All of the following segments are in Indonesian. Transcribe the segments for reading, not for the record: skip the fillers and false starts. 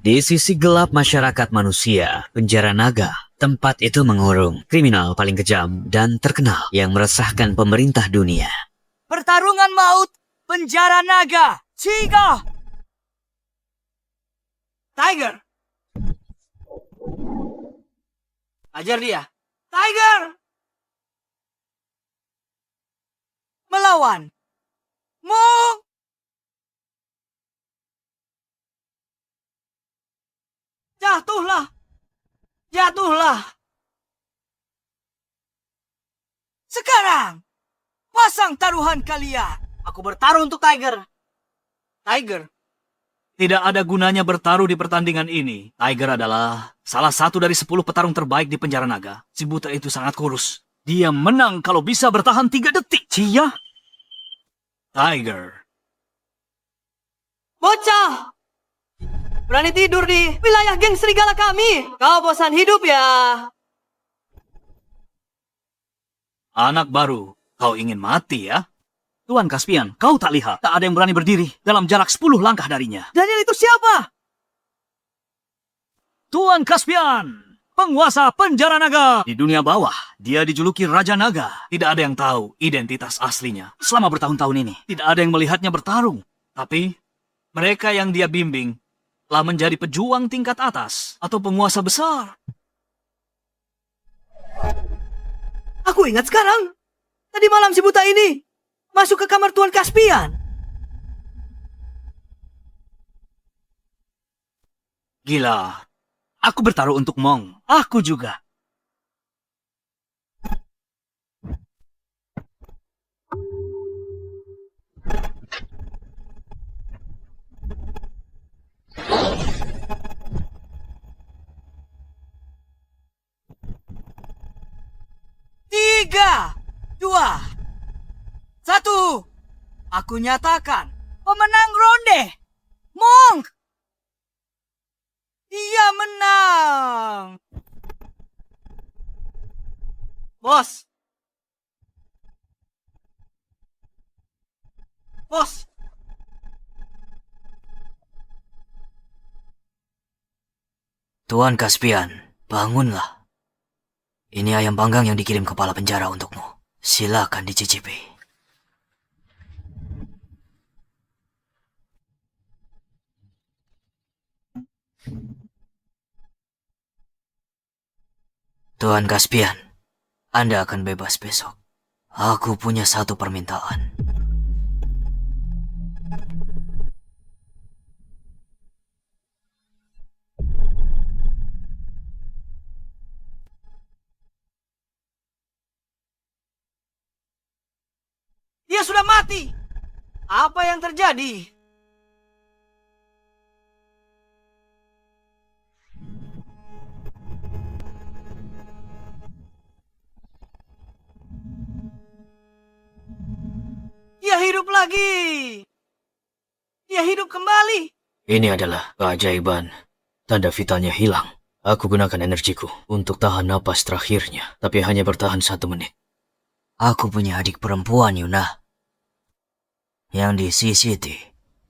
Di sisi gelap masyarakat manusia, penjara naga, tempat itu mengurung kriminal paling kejam dan terkenal yang meresahkan pemerintah dunia. Pertarungan maut, penjara naga, Chiga! Tiger! Ajar dia. Tiger! Melawan. Monk! Jatuhlah! Jatuhlah! Sekarang, pasang taruhan kalian. Aku bertaruh untuk Tiger. Tiger? Tidak ada gunanya bertaruh di pertandingan ini. Tiger adalah salah satu dari 10 petarung terbaik di penjara naga. Si buta itu sangat kurus. Dia menang kalau bisa bertahan 3 detik. Cia? Tiger. Bocah! Berani tidur di wilayah geng serigala kami. Kau bosan hidup ya? Anak baru, kau ingin mati ya? Tuan Caspian, kau tak lihat? Tak ada yang berani berdiri dalam jarak 10 langkah darinya. Daniel itu siapa? Tuan Caspian, penguasa penjara naga. Di dunia bawah, dia dijuluki Raja Naga. Tidak ada yang tahu identitas aslinya. Selama bertahun-tahun ini, tidak ada yang melihatnya bertarung. Tapi, mereka yang dia bimbing telah menjadi pejuang tingkat atas atau penguasa besar. Aku ingat sekarang. Tadi malam si buta ini masuk ke kamar Tuan Caspian. Gila. Aku bertaruh untuk Mong. Aku juga. Tiga, 2, 1. Aku nyatakan pemenang ronde, Monk. Dia menang. Bos. Bos. Tuan Caspian, bangunlah. Ini ayam panggang yang dikirim kepala penjara untukmu. Silakan dicicipi. Tuan Caspian, Anda akan bebas besok. Aku punya satu permintaan. Dia sudah mati. Apa yang terjadi? Dia hidup lagi. Dia hidup kembali. Ini adalah keajaiban. Tanda vitalnya hilang. Aku gunakan energiku untuk tahan napas terakhirnya, tapi hanya bertahan 1 menit. Aku punya adik perempuan, Yuna, yang di CCT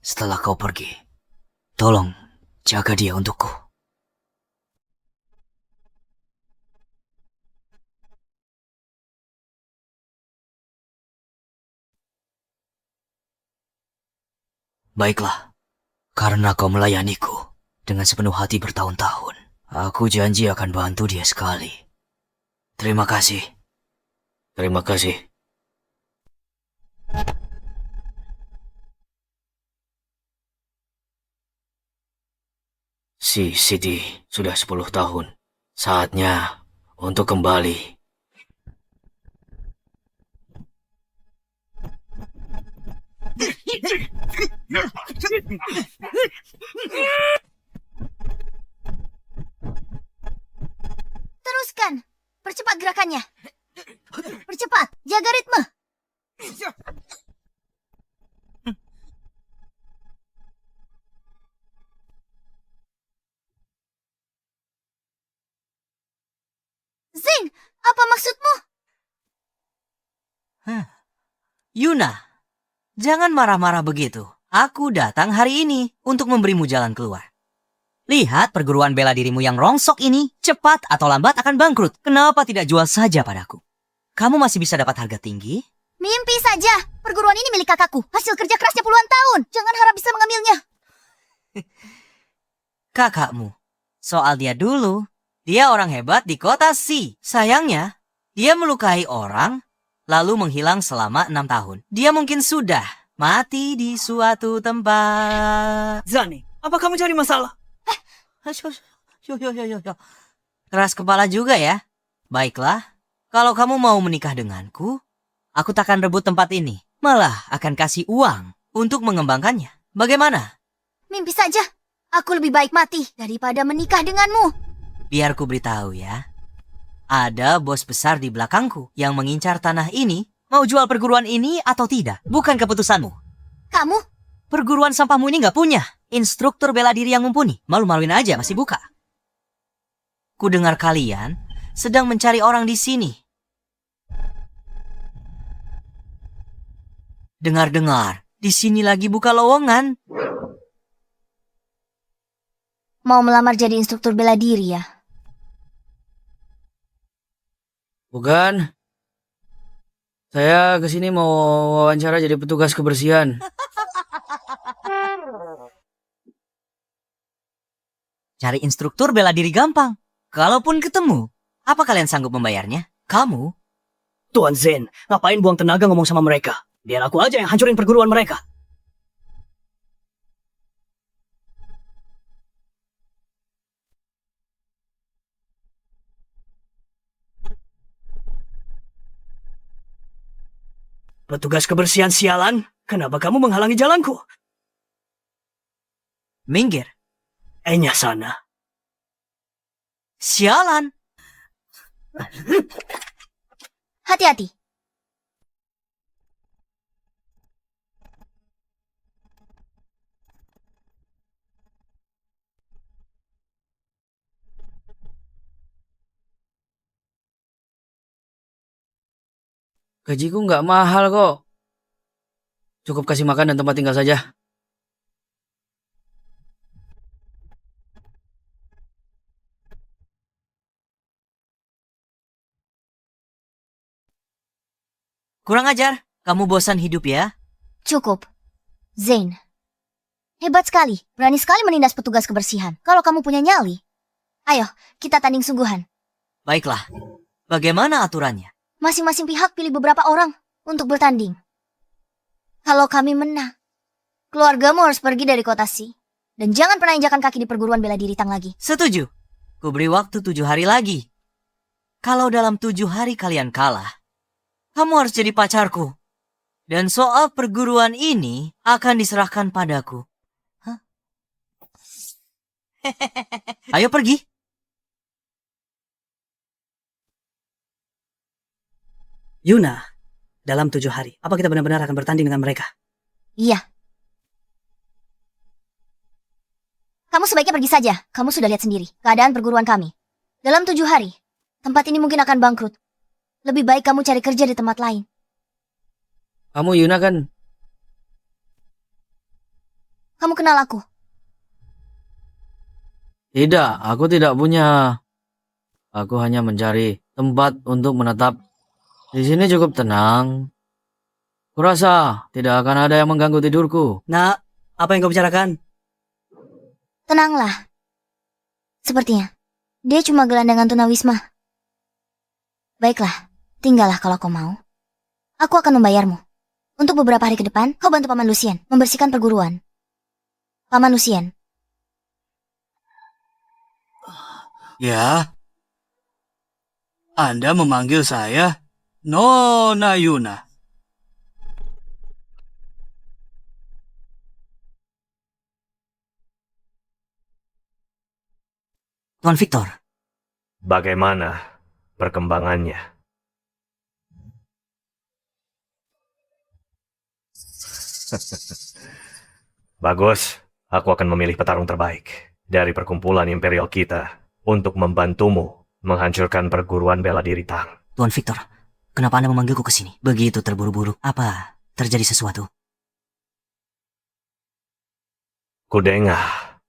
setelah kau pergi. Tolong jaga dia untukku. Baiklah, karena kau melayaniku dengan sepenuh hati bertahun-tahun, aku janji akan bantu dia sekali. Terima kasih. Terima kasih. Si Siti sudah 10 tahun. Saatnya untuk kembali. Teruskan. Percepat gerakannya. Percepat. Jaga ritme. Zing, apa maksudmu? Yuna, jangan marah-marah begitu. Aku datang hari ini untuk memberimu jalan keluar. Lihat perguruan bela dirimu yang rongsok ini. Cepat atau lambat akan bangkrut. Kenapa tidak jual saja padaku? Kamu masih bisa dapat harga tinggi? Mimpi saja. Perguruan ini milik kakakku. Hasil kerja kerasnya puluhan tahun. Jangan harap bisa mengambilnya. Kakakmu. Soal dia dulu. Dia orang hebat di kota C. Sayangnya, dia melukai orang, lalu menghilang selama 6 tahun. Dia mungkin sudah mati di suatu tempat. Zani, apa kamu cari masalah? Yo. Keras kepala juga ya. Baiklah, kalau kamu mau menikah denganku, aku takkan rebut tempat ini. Malah akan kasih uang untuk mengembangkannya. Bagaimana? Mimpi saja. Aku lebih baik mati daripada menikah denganmu. Biar ku beritahu ya. Ada bos besar di belakangku yang mengincar tanah ini. Mau jual perguruan ini atau tidak? Bukan keputusanmu. Kamu? Perguruan sampahmu ini nggak punya instruktur bela diri yang mumpuni. Malu-maluin aja masih buka. Ku dengar kalian sedang mencari orang di sini. Dengar-dengar, di sini lagi buka lowongan. Mau melamar jadi instruktur bela diri ya? Bukan. Saya kesini mau wawancara jadi petugas kebersihan. Cari instruktur bela diri gampang. Kalaupun ketemu, apa kalian sanggup membayarnya? Kamu? Tuan Zen, ngapain buang tenaga ngomong sama mereka? Biar aku aja yang hancurin perguruan mereka. Petugas kebersihan sialan, kenapa kamu menghalangi jalanku? Minggir. Enya sana. Sialan. Hati-hati. Gajiku nggak mahal kok. Cukup kasih makan dan tempat tinggal saja. Kurang ajar. Kamu bosan hidup ya? Cukup. Zain. Hebat sekali. Berani sekali menindas petugas kebersihan. Kalau kamu punya nyali. Ayo, kita tanding sungguhan. Baiklah. Bagaimana aturannya? Masing-masing pihak pilih beberapa orang untuk bertanding. Kalau kami menang, keluargamu harus pergi dari kota Si. Dan jangan pernah injakan kaki di perguruan bela diri Tang lagi. Setuju. Ku beri waktu 7 hari lagi. Kalau dalam 7 hari kalian kalah, kamu harus jadi pacarku. Dan soal perguruan ini akan diserahkan padaku. Hah? Ayo pergi. Yuna, dalam 7 hari, apa kita benar-benar akan bertanding dengan mereka? Iya. Kamu sebaiknya pergi saja. Kamu sudah lihat sendiri keadaan perguruan kami. Dalam 7 hari, tempat ini mungkin akan bangkrut. Lebih baik kamu cari kerja di tempat lain. Kamu Yuna kan? Kamu kenal aku? Tidak, aku tidak punya. Aku hanya mencari tempat untuk menetap. Di sini cukup tenang. Kurasa tidak akan ada yang mengganggu tidurku. Nak, apa yang kau bicarakan? Tenanglah. Sepertinya, dia cuma gelandangan tunawisma. Baiklah, tinggallah kalau kau mau. Aku akan membayarmu. Untuk beberapa hari ke depan, kau bantu Paman Lucien membersihkan perguruan. Paman Lucien. Ya. Anda memanggil saya Nona Yuna. Tuan Victor. Bagaimana perkembangannya? Bagus, aku akan memilih petarung terbaik dari perkumpulan imperial kita untuk membantumu menghancurkan perguruan bela diri Tang. Tuan Victor, kenapa Anda memanggilku ke sini? Begitu terburu-buru. Apa terjadi sesuatu? Kudengah,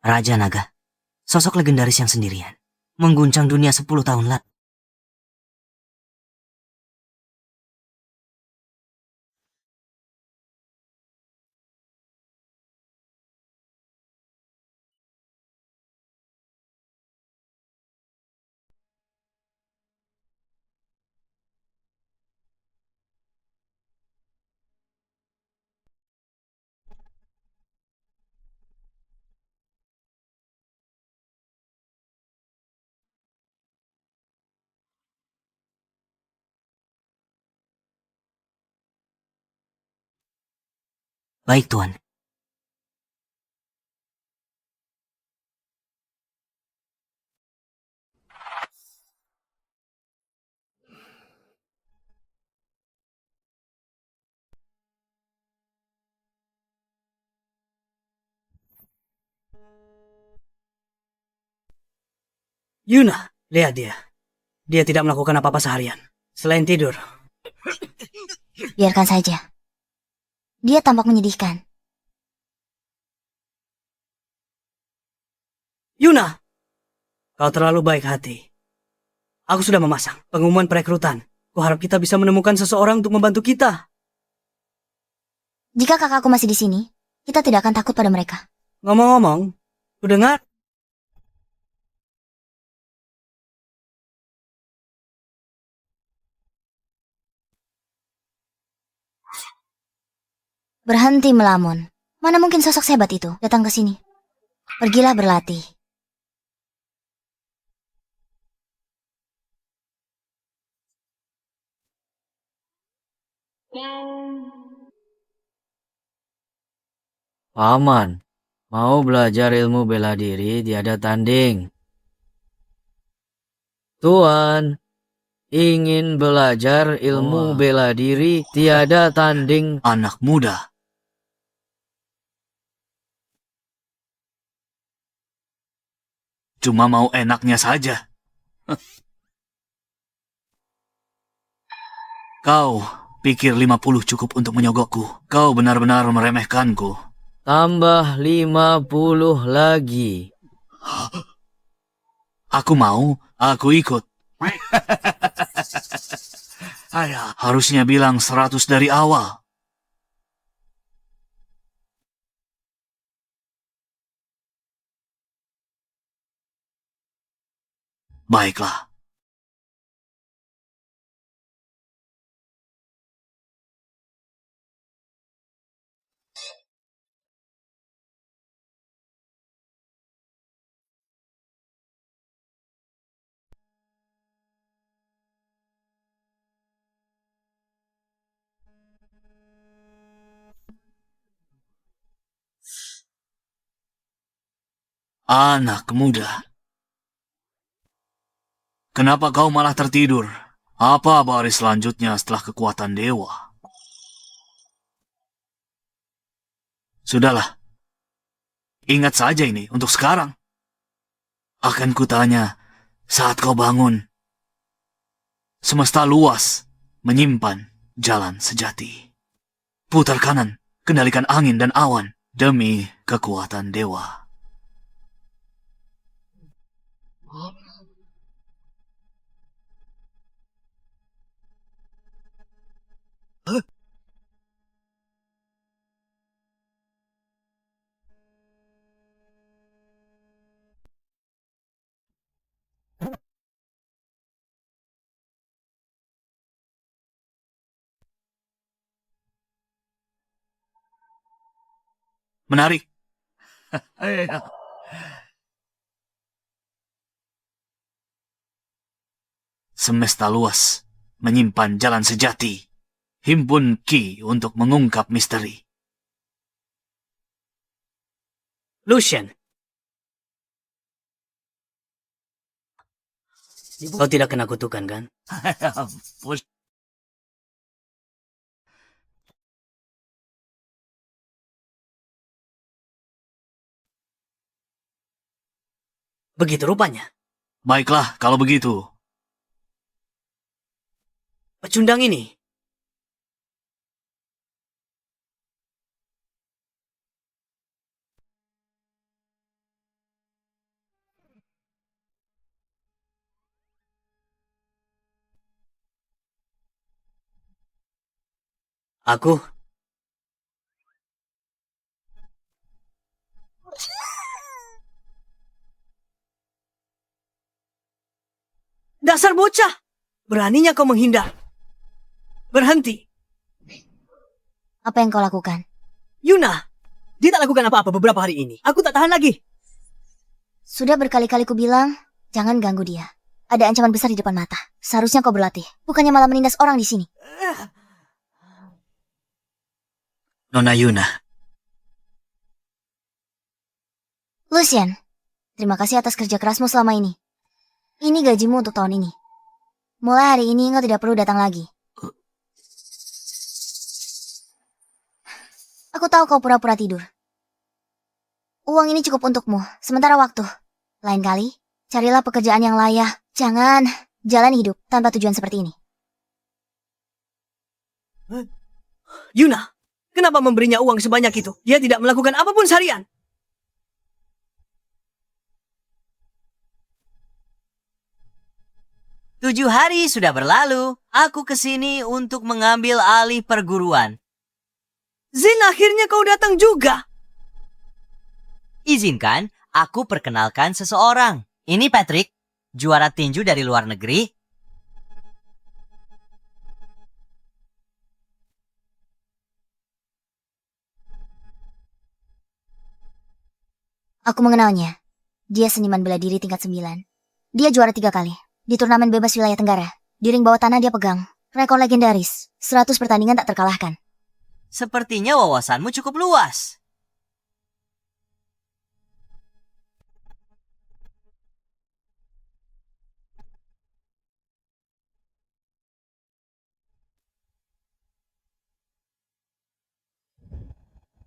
Raja Naga, sosok legendaris yang sendirian, mengguncang dunia 10 tahun lalu. Baik, Tuan. Yuna, lihat dia. Dia tidak melakukan apa-apa seharian. Selain tidur. Biarkan saja. Dia tampak menyedihkan. Yuna, kau terlalu baik hati. Aku sudah memasang pengumuman perekrutan. Kuharap kita bisa menemukan seseorang untuk membantu kita. Jika kakakku masih di sini, kita tidak akan takut pada mereka. Ngomong-ngomong, ku dengar Berhenti melamun. Mana mungkin sosok sehebat itu datang ke sini? Pergilah berlatih. Paman, mau belajar ilmu bela diri tiada tanding. Tuan, ingin belajar ilmu bela diri tiada tanding. anak muda. Cuma mau enaknya saja. Kau pikir 50 cukup untuk menyogokku. Kau benar-benar meremehkanku. Tambah 50 lagi. Aku mau, aku ikut. Harusnya bilang 100 dari awal. Baiklah. Anak muda. Kenapa kau malah tertidur? Apa baris selanjutnya setelah kekuatan dewa? Sudahlah. Ingat saja ini untuk sekarang. Akan kutanya saat kau bangun. Semesta luas menyimpan jalan sejati. Putar kanan, kendalikan angin dan awan demi kekuatan dewa. Menarik. Semesta luas menyimpan jalan sejati. Himpun ki untuk mengungkap misteri. Lucian. Kau tidak kena kutukan, kan? Begitu rupanya. Baiklah, kalau begitu. Pecundang ini. Aku... Dasar bocah! Beraninya kau menghindar. Berhenti. Apa yang kau lakukan? Yuna! Dia tak lakukan apa-apa beberapa hari ini. Aku tak tahan lagi. Sudah berkali-kali ku bilang, jangan ganggu dia. Ada ancaman besar di depan mata. Seharusnya kau berlatih. Bukannya malah menindas orang di sini. Nona Yuna. Lucian, terima kasih atas kerja kerasmu selama ini. Ini gajimu untuk tahun ini. Mulai hari ini engkau tidak perlu datang lagi. Aku tahu kau pura-pura tidur. Uang ini cukup untukmu, sementara waktu. Lain kali, carilah pekerjaan yang layak. Jangan jalani hidup tanpa tujuan seperti ini. Yuna, kenapa memberinya uang sebanyak itu? Dia tidak melakukan apapun seharian. Tujuh hari sudah berlalu. Aku kesini untuk mengambil alih perguruan. Zin, akhirnya kau datang juga. Izinkan aku perkenalkan seseorang. Ini Patrick, juara tinju dari luar negeri. Aku mengenalnya. Dia seniman bela diri tingkat 9. Dia juara 3 kali. Di turnamen bebas wilayah Tenggara. Di ring bawah tanah dia pegang rekor legendaris. 100 pertandingan tak terkalahkan. Sepertinya wawasanmu cukup luas.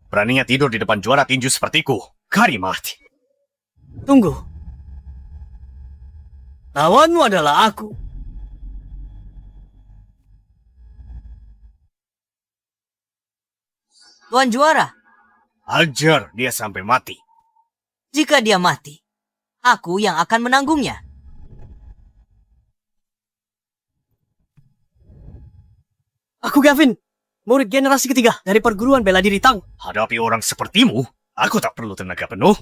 Beraninya tidur di depan juara tinju sepertiku. Kari mati. Tunggu. Lawanmu adalah aku. Tuan juara, Hajar dia sampai mati. jika dia mati, aku yang akan menanggungnya. Aku Gavin, murid generasi ketiga dari perguruan bela diri Tang. Hadapi orang sepertimu, aku tak perlu tenaga penuh.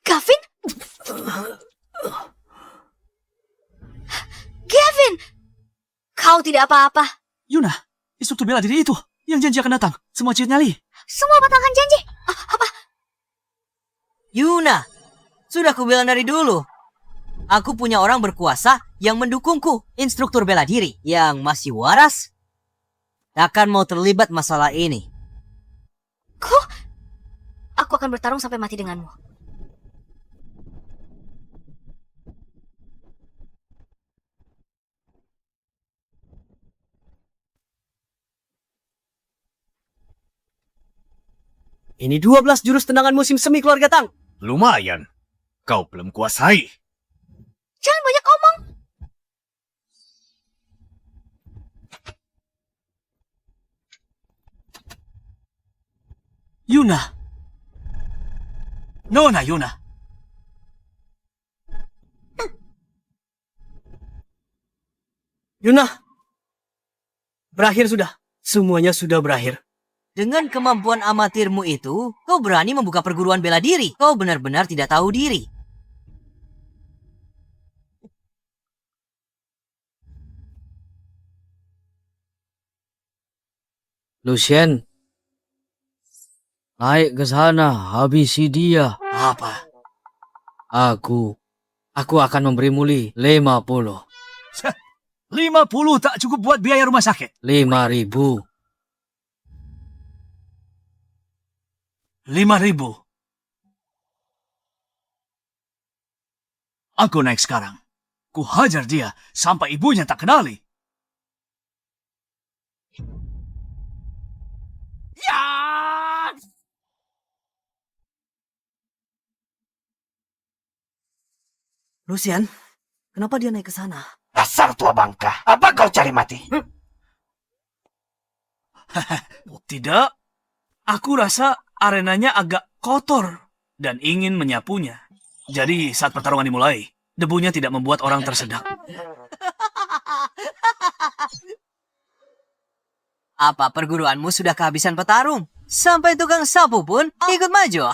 Gavin? Gavin! Kau tidak apa-apa. Yuna, instruktur bela diri itu yang janji akan datang. Semua ciut nyali. Semua batalkan janji. Yuna, sudah kubilang dari dulu. Aku punya orang berkuasa yang mendukungku, instruktur bela diri yang masih waras. Takkan mau terlibat masalah ini. Aku akan bertarung sampai mati denganmu. Ini 12 jurus tendangan musim semi keluarga Tang. Lumayan. Kau belum kuasai. Jangan banyak omong. Yuna. Nona Yuna. Yuna. Berakhir sudah. Semuanya sudah berakhir. Dengan kemampuan amatirmu itu, kau berani membuka perguruan bela diri. Kau benar-benar tidak tahu diri. Lucien, naik ke sana, habisi dia. Apa? Aku akan memberimu 50. 50 tak cukup buat biaya rumah sakit. 5.000. 5.000. Aku naik sekarang. Ku hajar dia sampai ibunya tak kenali. Ya! Lucian, kenapa dia naik ke sana? Dasar tua bangka. Apa kau cari mati? Tidak. Aku rasa arenanya agak kotor dan ingin menyapunya. Jadi saat pertarungan dimulai, debunya tidak membuat orang tersedak. Apa perguruanmu sudah kehabisan petarung? Sampai tukang sapu pun ikut maju.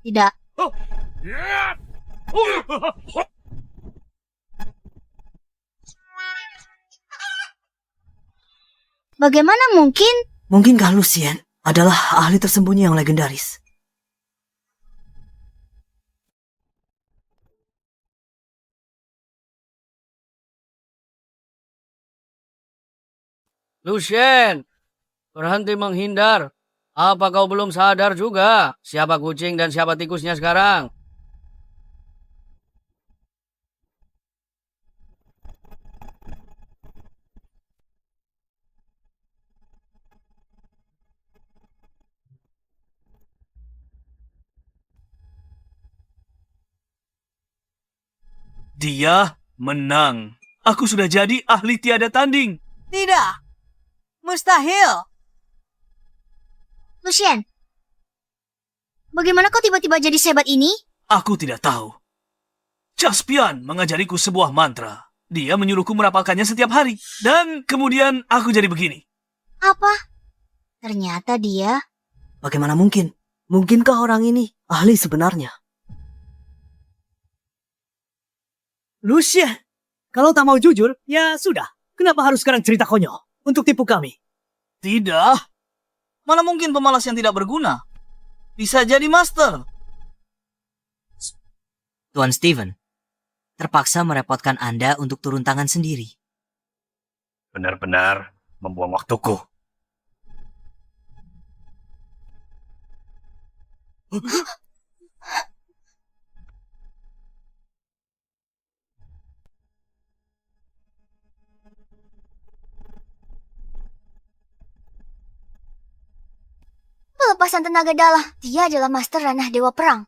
Tidak. Bagaimana mungkin? Mungkinkah Lucien adalah ahli tersembunyi yang legendaris? Lucien, berhenti menghindar. Apa kau belum sadar juga siapa kucing dan siapa tikusnya sekarang? Dia menang. Aku sudah jadi ahli tiada tanding. Tidak. Mustahil. Lucien, bagaimana kau tiba-tiba jadi sehebat ini? Aku tidak tahu. Caspian mengajariku sebuah mantra. Dia menyuruhku merapalkannya setiap hari. Dan kemudian aku jadi begini. Apa? Ternyata dia... Bagaimana mungkin? Mungkinkah orang ini ahli sebenarnya? Lucien, kalau tak mau jujur, ya sudah. Kenapa harus sekarang cerita konyol untuk tipu kami? Tidak. Mana mungkin pemalas yang tidak berguna? Bisa jadi master. Tuan Steven, terpaksa merepotkan Anda untuk turun tangan sendiri. Benar-benar membuang waktuku. Pelepasan tenaga dalam. Dia adalah master ranah dewa perang.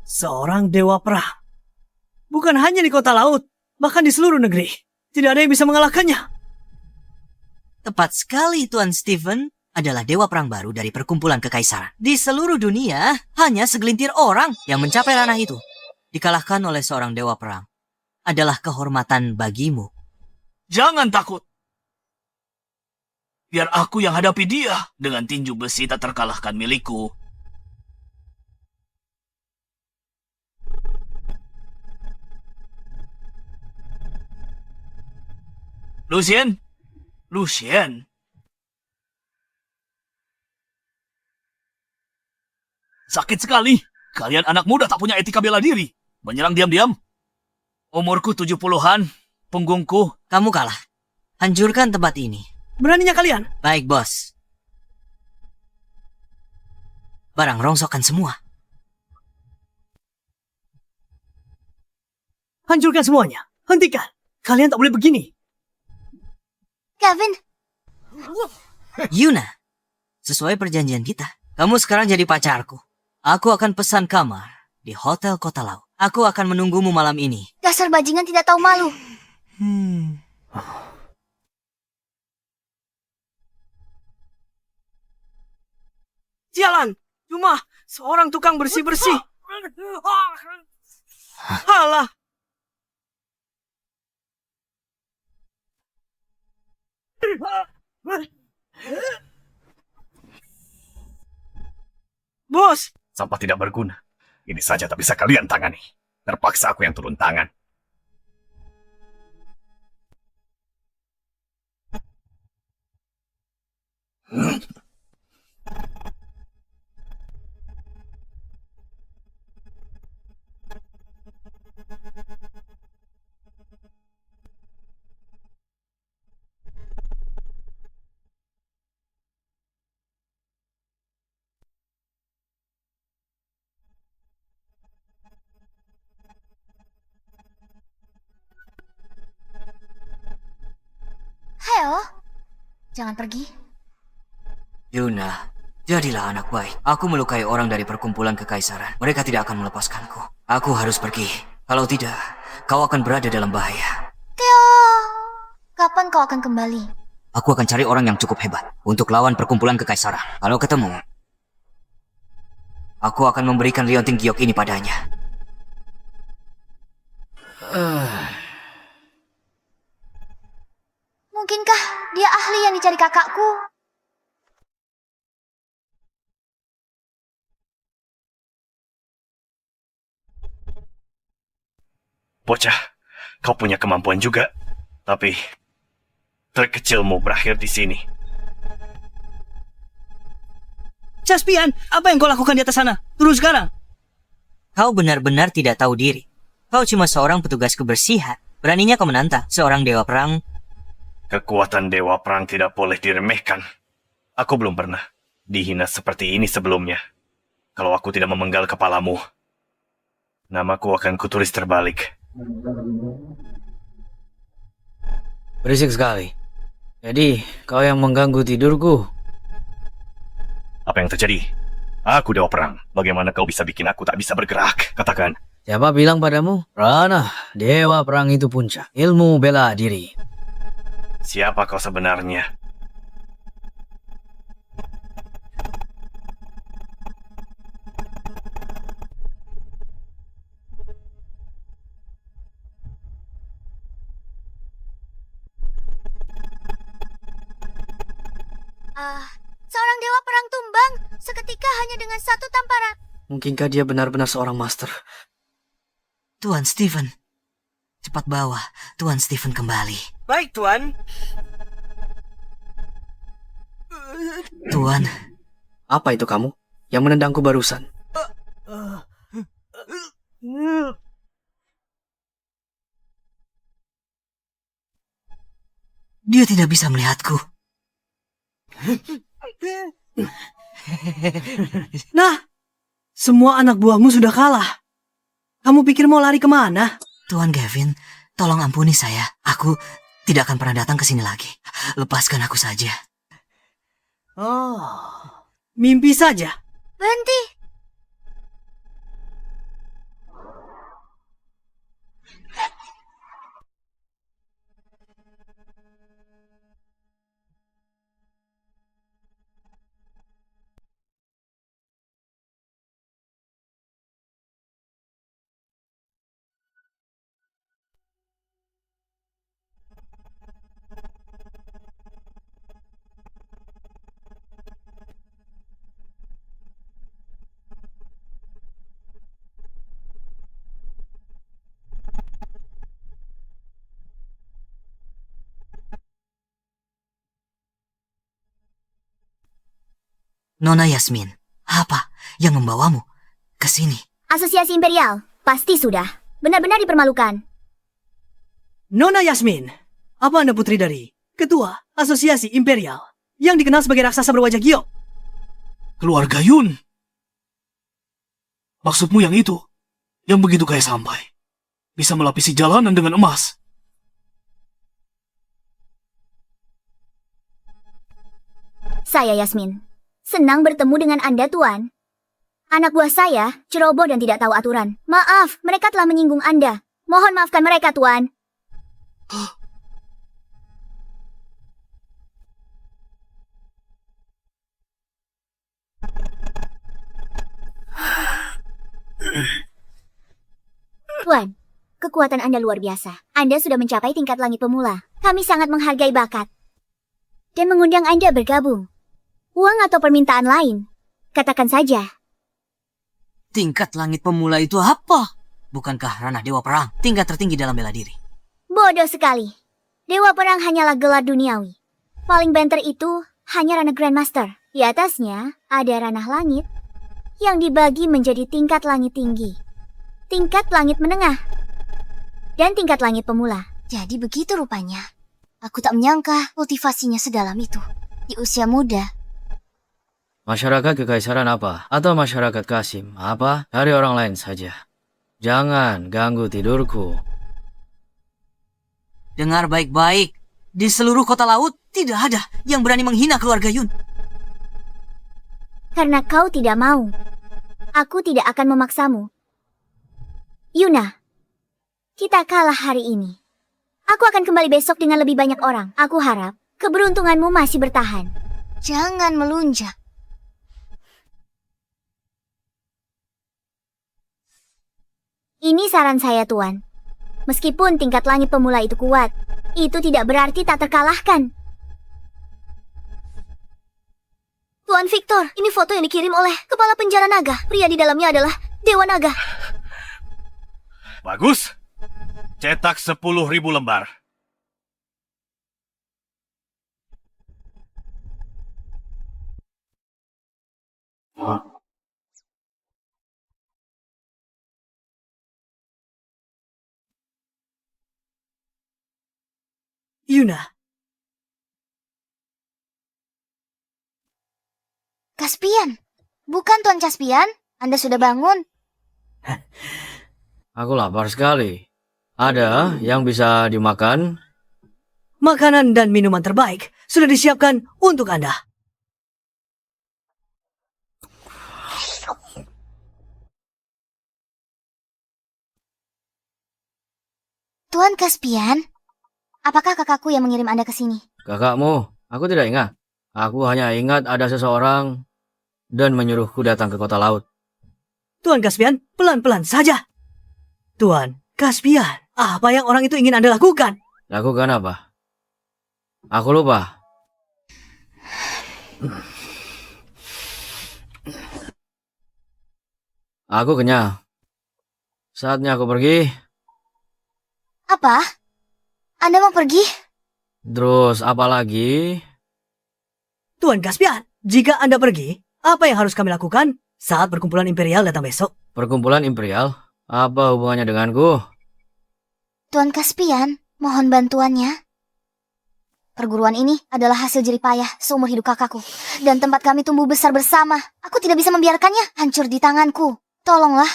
Seorang dewa perang. Bukan hanya di kota laut, bahkan di seluruh negeri. Tidak ada yang bisa mengalahkannya. Tepat sekali, Tuan Steven adalah dewa perang baru dari perkumpulan kekaisaran. Di seluruh dunia, hanya segelintir orang yang mencapai ranah itu. Dikalahkan oleh seorang dewa perang adalah kehormatan bagimu. Jangan takut. Biar aku yang hadapi dia dengan tinju besi tak terkalahkan milikku. Lucien? Lucien? Sakit sekali. Kalian anak muda tak punya etika bela diri. Menyerang diam-diam. Umurku 70-an. Punggungku. Kamu kalah. Hancurkan tempat ini. Beraninya kalian. Baik, bos. Barang rongsokkan semua. Hancurkan semuanya. Hentikan. Kalian tak boleh begini. Gavin, Yuna, sesuai perjanjian kita, kamu sekarang jadi pacarku. Aku akan pesan kamar di Hotel Kota Laut. Aku akan menunggumu malam ini. dasar bajingan tidak tahu malu. Jalan. Cuma seorang tukang bersih-bersih. Halah. Bos, Sampah tidak berguna. Ini saja tak bisa kalian tangani. Terpaksa aku yang turun tangan. Heo, jangan pergi. Yuna, Jadilah anak baik. Aku melukai orang dari perkumpulan kekaisaran. Mereka tidak akan melepaskanku. Aku harus pergi. Kalau tidak, kau akan berada dalam bahaya. Keo, kapan kau akan kembali? Aku akan cari orang yang cukup hebat untuk lawan perkumpulan kekaisaran. Kalau ketemu, aku akan memberikan liontin giok ini padanya. Mungkinkah dia ahli yang dicari kakakku? Bocah, kau punya kemampuan juga. Tapi, trik kecilmu berakhir di sini. Caspian, apa yang kau lakukan di atas sana? Turun sekarang. Kau benar-benar tidak tahu diri. Kau cuma seorang petugas kebersihan. Beraninya kau menantang seorang dewa perang. Kekuatan Dewa Perang tidak boleh diremehkan. Aku belum pernah dihina seperti ini sebelumnya. Kalau aku tidak memenggal kepalamu, namaku akan kutulis terbalik. Berisik sekali. Jadi, kau yang mengganggu tidurku. Apa yang terjadi? Aku Dewa Perang. Bagaimana kau bisa bikin aku tak bisa bergerak? Katakan. Siapa bilang padamu? Rana, dewa perang itu puncak. Ilmu bela diri. Siapa kau sebenarnya? Seorang dewa perang tumbang seketika hanya dengan satu tamparan. Mungkinkah dia benar-benar seorang master? Tuan Stephen. Cepat bawa Tuan Stephen kembali. Baik, Tuan. Tuan, Apa itu kamu? Yang menendangku barusan. dia tidak bisa melihatku. Nah, semua anak buahmu sudah kalah. Kamu pikir mau lari kemana? Tuan Gavin, tolong ampuni saya. Aku tidak akan pernah datang ke sini lagi. Lepaskan aku saja. Oh, mimpi saja. Berhenti. Nona Yasmin, apa yang membawamu ke sini? Asosiasi Imperial, pasti sudah. Benar-benar dipermalukan. Nona Yasmin, apa Anda putri dari Ketua Asosiasi Imperial yang dikenal sebagai raksasa berwajah giok? Keluarga Yun. Maksudmu yang itu? Yang begitu kaya sampai bisa melapisi jalanan dengan emas. Saya Yasmin. Senang bertemu dengan Anda, Tuan. Anak buah saya ceroboh dan tidak tahu aturan. Maaf, mereka telah menyinggung Anda. Mohon maafkan mereka, Tuan. Tuan, kekuatan Anda luar biasa. Anda sudah mencapai tingkat langit pemula. Kami sangat menghargai bakat dan mengundang Anda bergabung. Uang atau permintaan lain? Katakan saja. Tingkat langit pemula itu apa? Bukankah ranah dewa perang tingkat tertinggi dalam bela diri? Bodoh sekali. Dewa perang hanyalah gelar duniawi. Paling banter itu hanya ranah Grandmaster. Di atasnya ada ranah langit yang dibagi menjadi tingkat langit tinggi, tingkat langit menengah, dan tingkat langit pemula. Jadi begitu rupanya. Aku tak menyangka motivasinya sedalam itu. Di usia muda. Masyarakat kekaisaran apa? Atau masyarakat Kasim? Apa? Cari orang lain saja. Jangan ganggu tidurku. Dengar baik-baik. Di seluruh kota laut tidak ada yang berani menghina keluarga Yun. Karena kau tidak mau. Aku tidak akan memaksamu. Yuna, kita kalah hari ini. Aku akan kembali besok dengan lebih banyak orang. Aku harap keberuntunganmu masih bertahan. Jangan melunjak. Ini saran saya, Tuan. Meskipun tingkat langit pemula itu kuat, itu tidak berarti tak terkalahkan. Tuan Victor, ini foto yang dikirim oleh kepala penjara naga. Pria di dalamnya adalah Dewa Naga. Bagus. Cetak 10.000 lembar. Yuna, Caspian. Bukan Tuan Caspian, Anda sudah bangun. Aku lapar sekali. Ada yang bisa dimakan? makanan dan minuman terbaik sudah disiapkan untuk Anda. Tuan Caspian, apakah kakakku yang mengirim Anda ke sini? Kakakmu? Aku tidak ingat. Aku hanya ingat ada seseorang dan menyuruhku datang ke kota laut. Tuan Caspian, pelan-pelan saja. Tuan Caspian, apa yang orang itu ingin Anda lakukan? Lakukan apa? Aku lupa. Aku kenyang. Saatnya aku pergi. Apa? Anda mau pergi? Terus apa lagi? Tuan Caspian, jika Anda pergi, apa yang harus kami lakukan saat perkumpulan Imperial datang besok? Perkumpulan Imperial? Apa hubungannya denganku? Tuan Caspian, mohon bantuannya. Perguruan ini adalah hasil jerih payah seumur hidup kakakku. Dan tempat kami tumbuh besar bersama. Aku tidak bisa membiarkannya hancur di tanganku. Tolonglah.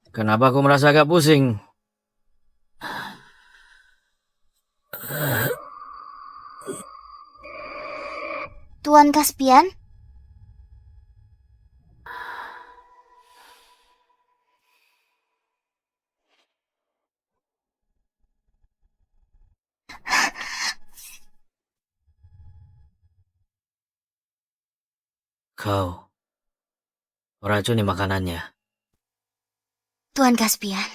Kenapa aku merasa agak pusing? Tuan Caspian? Kau meracuni makanannya. Tuan Caspian,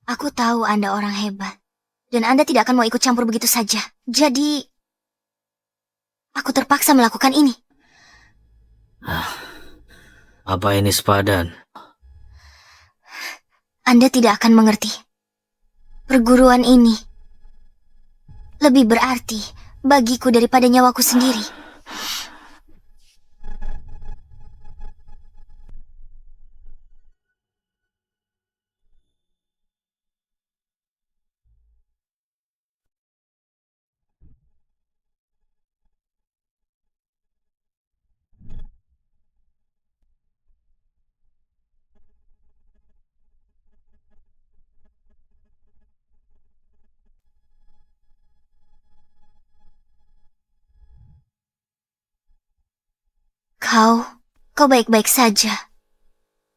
aku tahu Anda orang hebat. Dan Anda tidak akan mau ikut campur begitu saja. Jadi, aku terpaksa melakukan ini. Apa ini sepadan? Anda tidak akan mengerti. Perguruan ini lebih berarti bagiku daripada nyawaku sendiri. Kau baik-baik saja.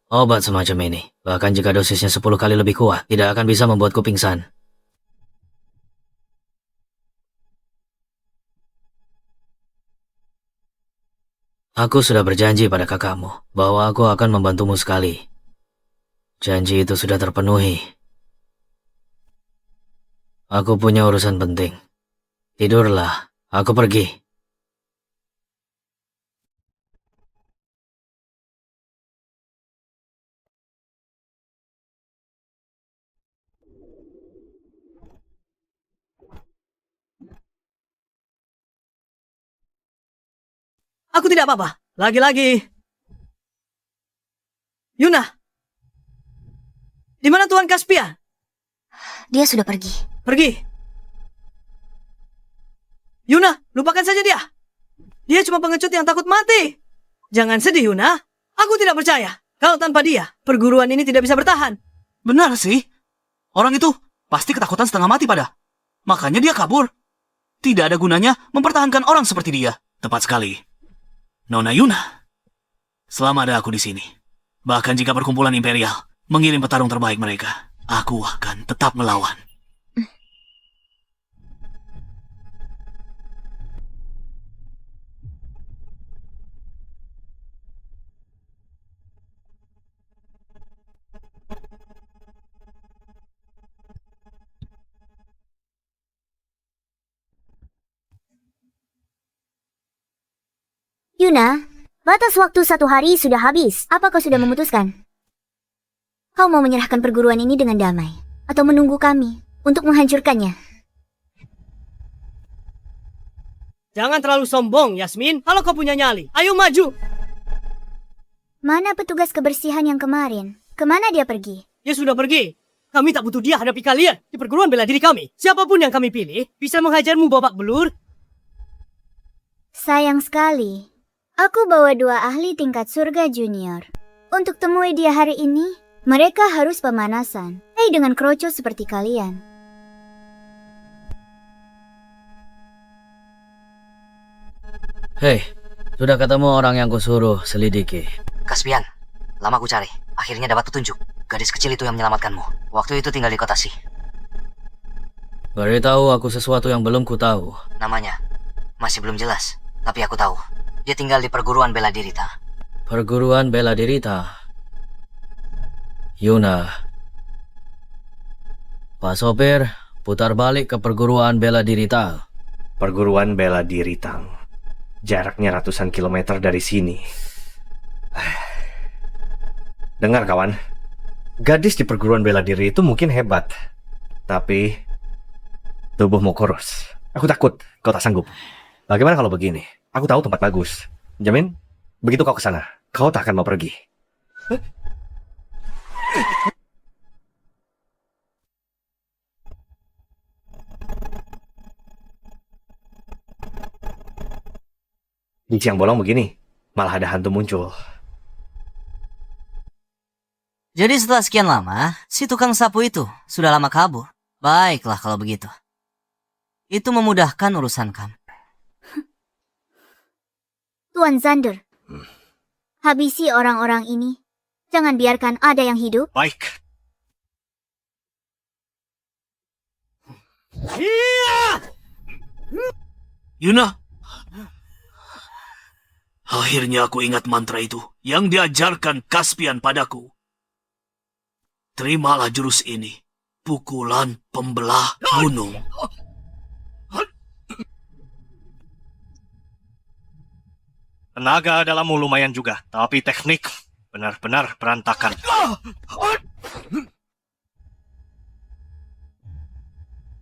Obat semacam ini, bahkan jika dosisnya 10 kali lebih kuat, tidak akan bisa membuatku pingsan. Aku sudah berjanji pada kakakmu bahwa aku akan membantumu sekali. Janji itu sudah terpenuhi. Aku punya urusan penting. Tidurlah, aku pergi. Aku tidak apa-apa. Lagi-lagi. Yuna. Di mana Tuan Caspian? Dia sudah pergi. Pergi. Yuna, lupakan saja dia. Dia cuma pengecut yang takut mati. Jangan sedih, Yuna. Aku tidak percaya. Kalau tanpa dia, perguruan ini tidak bisa bertahan. Benar sih. Orang itu pasti ketakutan setengah mati pada. Makanya dia kabur. Tidak ada gunanya mempertahankan orang seperti dia. Tepat sekali. Nona Yuna. Selama ada aku di sini. Bahkan jika perkumpulan imperial mengirim petarung terbaik mereka, aku akan tetap melawan. Yuna, batas waktu 1 hari sudah habis. Apa kau sudah memutuskan? Kau mau menyerahkan perguruan ini dengan damai? Atau menunggu kami untuk menghancurkannya? Jangan terlalu sombong, Yasmin. Kalau kau punya nyali, ayo maju. Mana petugas kebersihan yang kemarin? Kemana dia pergi? Dia sudah pergi. Kami tak butuh dia hadapi kalian di perguruan bela diri kami. Siapapun yang kami pilih bisa menghajarmu babak belur. Sayang sekali. Aku bawa 2 ahli tingkat surga junior. Untuk temui dia hari ini, mereka harus pemanasan. Dengan kroco seperti kalian. Hei, sudah ketemu orang yang kusuruh selidiki. Caspian, lama ku cari. Akhirnya dapat petunjuk. Gadis kecil itu yang menyelamatkanmu. Waktu itu tinggal di kota Si. Beritahu aku sesuatu yang belum ku tahu. Namanya masih belum jelas, tapi aku tahu. Dia tinggal di perguruan bela diri Ta. Perguruan bela diri Ta. Yuna. Pak sopir, putar balik ke perguruan bela diri Ta. Perguruan bela diri Tang. Jaraknya ratusan kilometer dari sini. Dengar kawan, gadis di perguruan bela diri itu mungkin hebat. Tapi tubuhmu kurus. Aku takut kau tak sanggup. Bagaimana kalau begini? Aku tahu tempat bagus. Jamin, begitu kau ke sana, kau tak akan mau pergi. Di siang bolong begini, malah ada hantu muncul. Jadi setelah sekian lama, si tukang sapu itu sudah lama kabur. Baiklah kalau begitu. Itu memudahkan urusan kami. Tuan Xander, habisi orang-orang ini. Jangan biarkan ada yang hidup. Baik. Yuna. Akhirnya aku ingat mantra itu yang diajarkan Caspian padaku. Terimalah jurus ini. Pukulan pembelah gunung. Tenaga dalammu lumayan juga, tapi teknik benar-benar berantakan.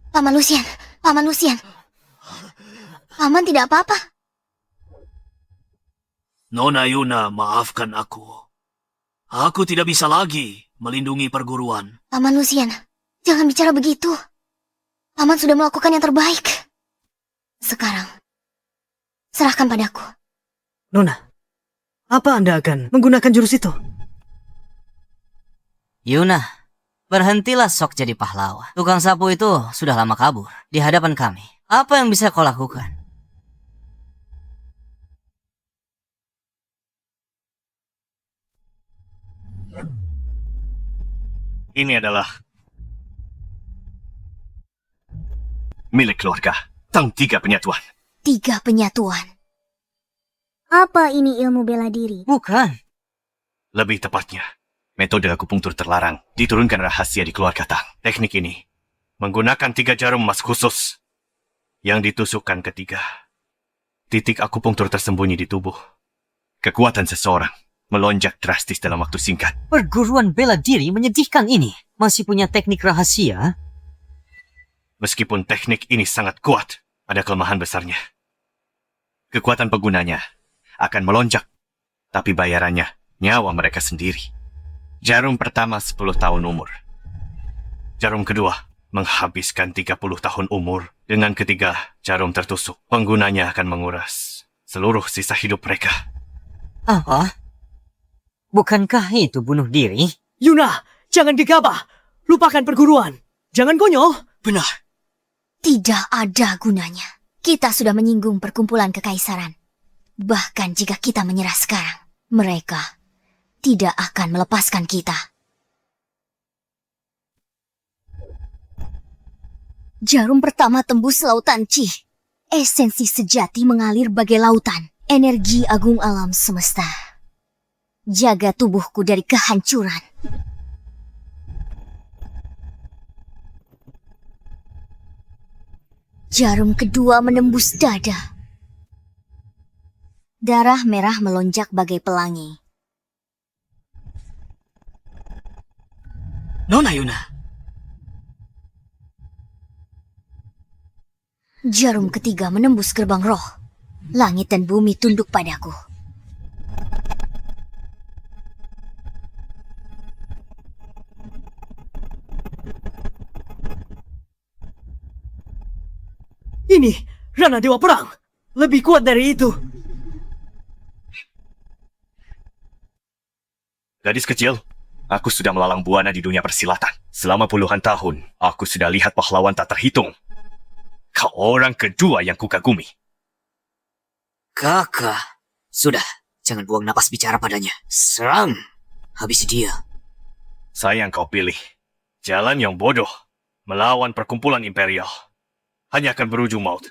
Paman Lucian, Paman Lucian. Paman tidak apa-apa. Nona Yuna, maafkan aku. Aku tidak bisa lagi melindungi perguruan. Paman Lucian, jangan bicara begitu. Paman sudah melakukan yang terbaik. Sekarang, serahkan padaku. Nona, apa Anda akan menggunakan jurus itu? Yuna, berhentilah sok jadi pahlawan. Tukang sapu itu sudah lama kabur di hadapan kami. Apa yang bisa kau lakukan? Ini adalah milik keluarga. Tang 3 penyatuan. 3 penyatuan. Apa ini ilmu bela diri? Bukan. Lebih tepatnya, metode akupunktur terlarang diturunkan rahasia di keluarga Tang. Teknik ini menggunakan 3 jarum emas khusus yang ditusukkan ke 3 titik akupunktur tersembunyi di tubuh. Kekuatan seseorang melonjak drastis dalam waktu singkat. Perguruan bela diri menyedihkan ini. Masih punya teknik rahasia? Meskipun teknik ini sangat kuat, ada kelemahan besarnya. Kekuatan penggunanya akan melonjak, tapi bayarannya nyawa mereka sendiri. Jarum pertama 10 tahun umur. Jarum kedua menghabiskan 30 tahun umur. Dengan ketiga jarum tertusuk, penggunanya akan menguras seluruh sisa hidup mereka. Apa? Bukankah itu bunuh diri? Yuna, jangan gegabah. Lupakan perguruan. Jangan konyol. Benar. Tidak ada gunanya. Kita sudah menyinggung perkumpulan kekaisaran. Bahkan jika kita menyerah sekarang, mereka tidak akan melepaskan kita. Jarum pertama tembus lautan Chi. Esensi sejati mengalir bagai lautan. Energi agung alam semesta. Jaga tubuhku dari kehancuran. Jarum kedua menembus dada. Darah merah melonjak bagai pelangi. Nona Yuna, Jarum ketiga menembus gerbang roh. Langit dan bumi tunduk padaku. Ini Rana Dewa Perang. Lebih kuat dari itu. Gadis kecil, aku sudah melalang buana di dunia persilatan. Selama puluhan tahun, aku sudah lihat pahlawan tak terhitung. Kau orang kedua yang kukagumi. Kakak, sudah, jangan buang napas bicara padanya. Serang, habisi dia. Sayang kau pilih jalan yang bodoh, melawan perkumpulan imperial. Hanya akan berujung maut.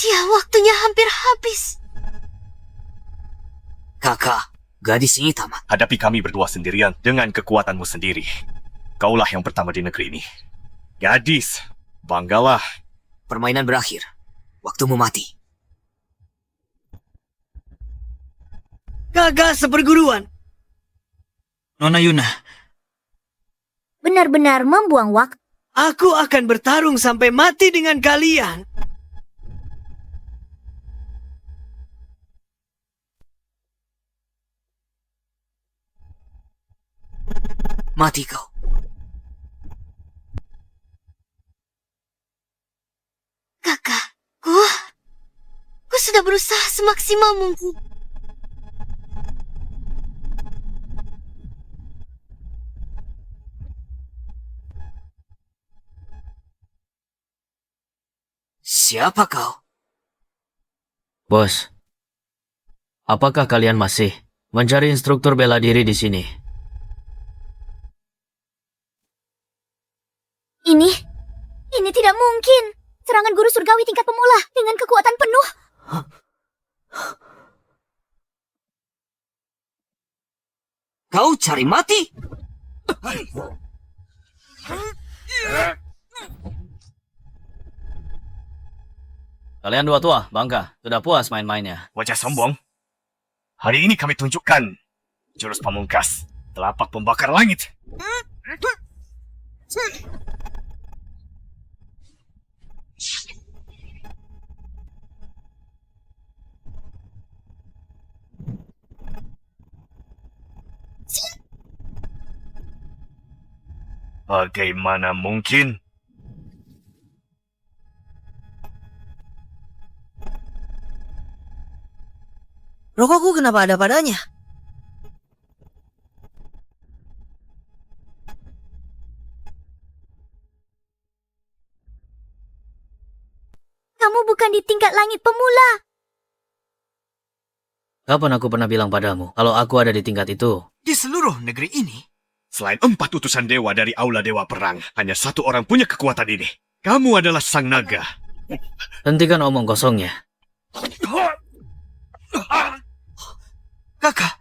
Sial, waktunya hampir habis. Kakak, gadis ini tamat. Hadapi kami berdua sendirian dengan kekuatanmu sendiri. Kaulah yang pertama di negeri ini. Gadis, banggalah. Permainan berakhir. Waktumu mati. Kakak seperguruan. Nona Yuna, Benar-benar membuang waktu. Aku akan bertarung sampai mati dengan kalian. Mati kau. Kakak, ku sudah berusaha semaksimal mungkin. Siapa kau? Bos, apakah kalian masih mencari instruktur bela diri di sini? Ini tidak mungkin. Serangan guru surgawi tingkat pemula dengan kekuatan penuh. Kau cari mati? Kalian dua tua, bangka, sudah puas main-mainnya. Wajah sombong. Hari ini kami tunjukkan jurus pamungkas, telapak pembakar langit. Bagaimana mungkin? Rokokku kenapa ada padanya? Kamu bukan di tingkat langit pemula. Kapan aku pernah bilang padamu kalau aku ada di tingkat itu? di seluruh negeri ini, Selain 4 utusan dewa dari Aula Dewa Perang, hanya 1 orang punya kekuatan ini. Kamu adalah Sang Naga. Hentikan omong kosongnya. kakak.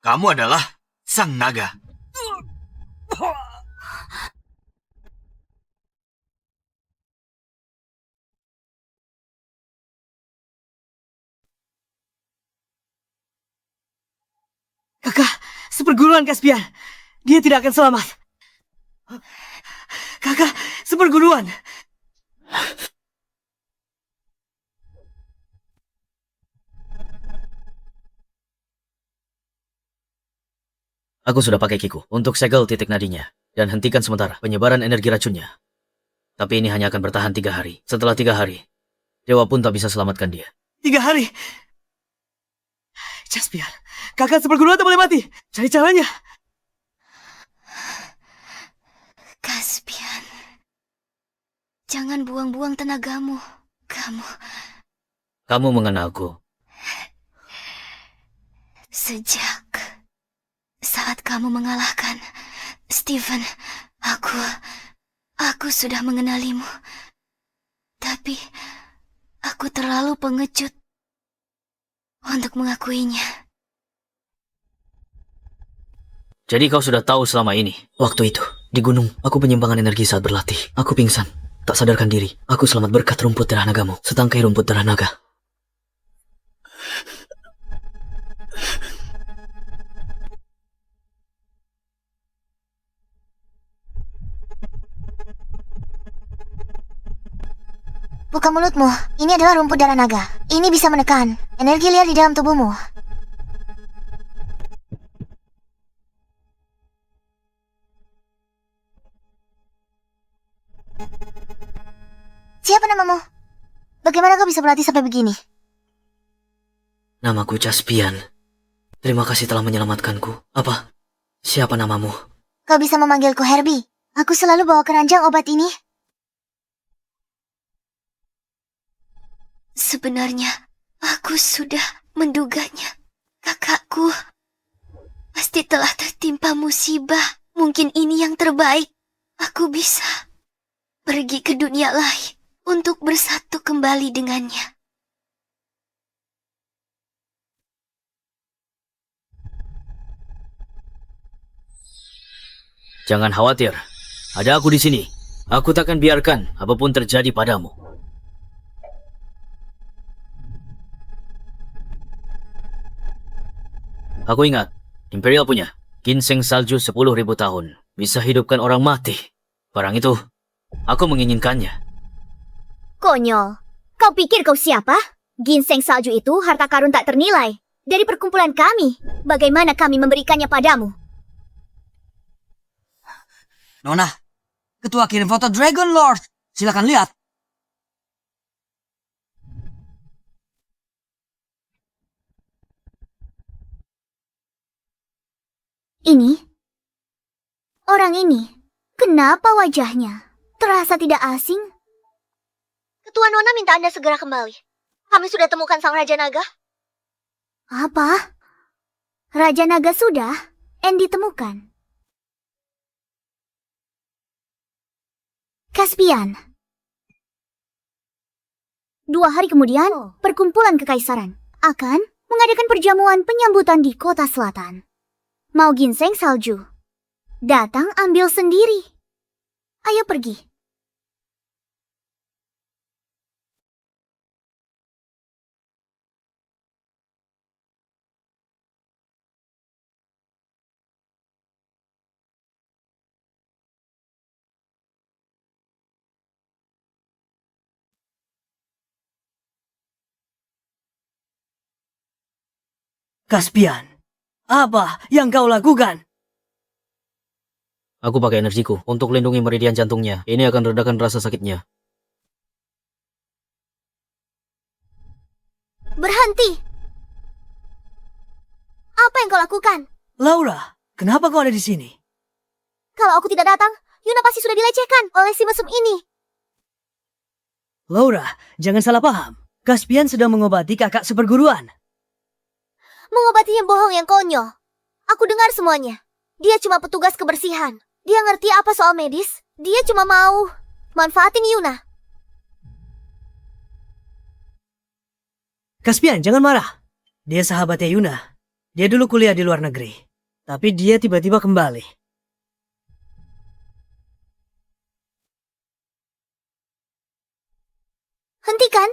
Kamu adalah Sang Naga. Kakak, seperguruan Kaspian. Dia tidak akan selamat. Kakak, seperguruan. Aku sudah pakai kiku untuk segel titik nadinya dan hentikan sementara penyebaran energi racunnya. Tapi ini hanya akan bertahan 3 hari. Setelah 3 hari, Dewa pun tak bisa selamatkan dia. 3 hari. Caspian, kakak seperguruan tak boleh mati. Cari caranya. Caspian, jangan buang-buang tenagamu. Kamu mengenalku. Sejak saat kamu mengalahkan Stephen, aku sudah mengenalimu. Tapi aku terlalu pengecut untuk mengakuinya. Jadi kau sudah tahu selama ini? Waktu itu, di gunung, aku penyimpangan energi saat berlatih. Aku pingsan, tak sadarkan diri. Aku selamat berkat rumput darah nagamu, setangkai rumput darah naga. Buka mulutmu, ini adalah rumput darah naga. Ini bisa menekan energi liar di dalam tubuhmu. Siapa namamu? Bagaimana kau bisa berlatih sampai begini? Namaku Caspian. Terima kasih telah menyelamatkanku. Apa? Siapa namamu? Kau bisa memanggilku Herbie. Aku selalu bawa keranjang obat ini. Sebenarnya, aku sudah menduganya. Kakakku pasti telah tertimpa musibah. Mungkin ini yang terbaik. Aku bisa pergi ke dunia lain untuk bersatu kembali dengannya. Jangan khawatir. Ada aku di sini. Aku takkan biarkan apapun terjadi padamu. Aku ingat, Imperial punya ginseng salju 10.000 tahun. Bisa hidupkan orang mati. Barang itu, aku menginginkannya. Konyol. Kau pikir kau siapa? Ginseng salju itu harta karun tak ternilai. Dari perkumpulan kami. Bagaimana kami memberikannya padamu? Nona, ketua kirim foto Dragon Lord. Silakan lihat. Ini? Orang ini? Kenapa wajahnya terasa tidak asing? Ketua Nona minta Anda segera kembali. Kami sudah temukan sang Raja Naga. Apa? Raja Naga sudah? Ditemukan. Caspian. 2 hari kemudian, perkumpulan kekaisaran akan mengadakan perjamuan penyambutan di kota selatan. Mau ginseng salju? Datang ambil sendiri. Ayo pergi. Caspian, apa yang kau lakukan? Aku pakai energiku untuk lindungi meridian jantungnya. Ini akan redakan rasa sakitnya. Berhenti. Apa yang kau lakukan? Laura, kenapa kau ada di sini? Kalau aku tidak datang, Yuna pasti sudah dilecehkan oleh si mesum ini. Laura, jangan salah paham. Caspian sedang mengobati kakak seperguruan. Mengobati yang bohong yang konyol. Aku dengar semuanya. Dia cuma petugas kebersihan. Dia ngerti apa soal medis. Dia cuma mau manfaatin Yuna. Caspian, jangan marah. Dia sahabatnya Yuna. Dia dulu kuliah di luar negeri. Tapi dia tiba-tiba kembali. Hentikan.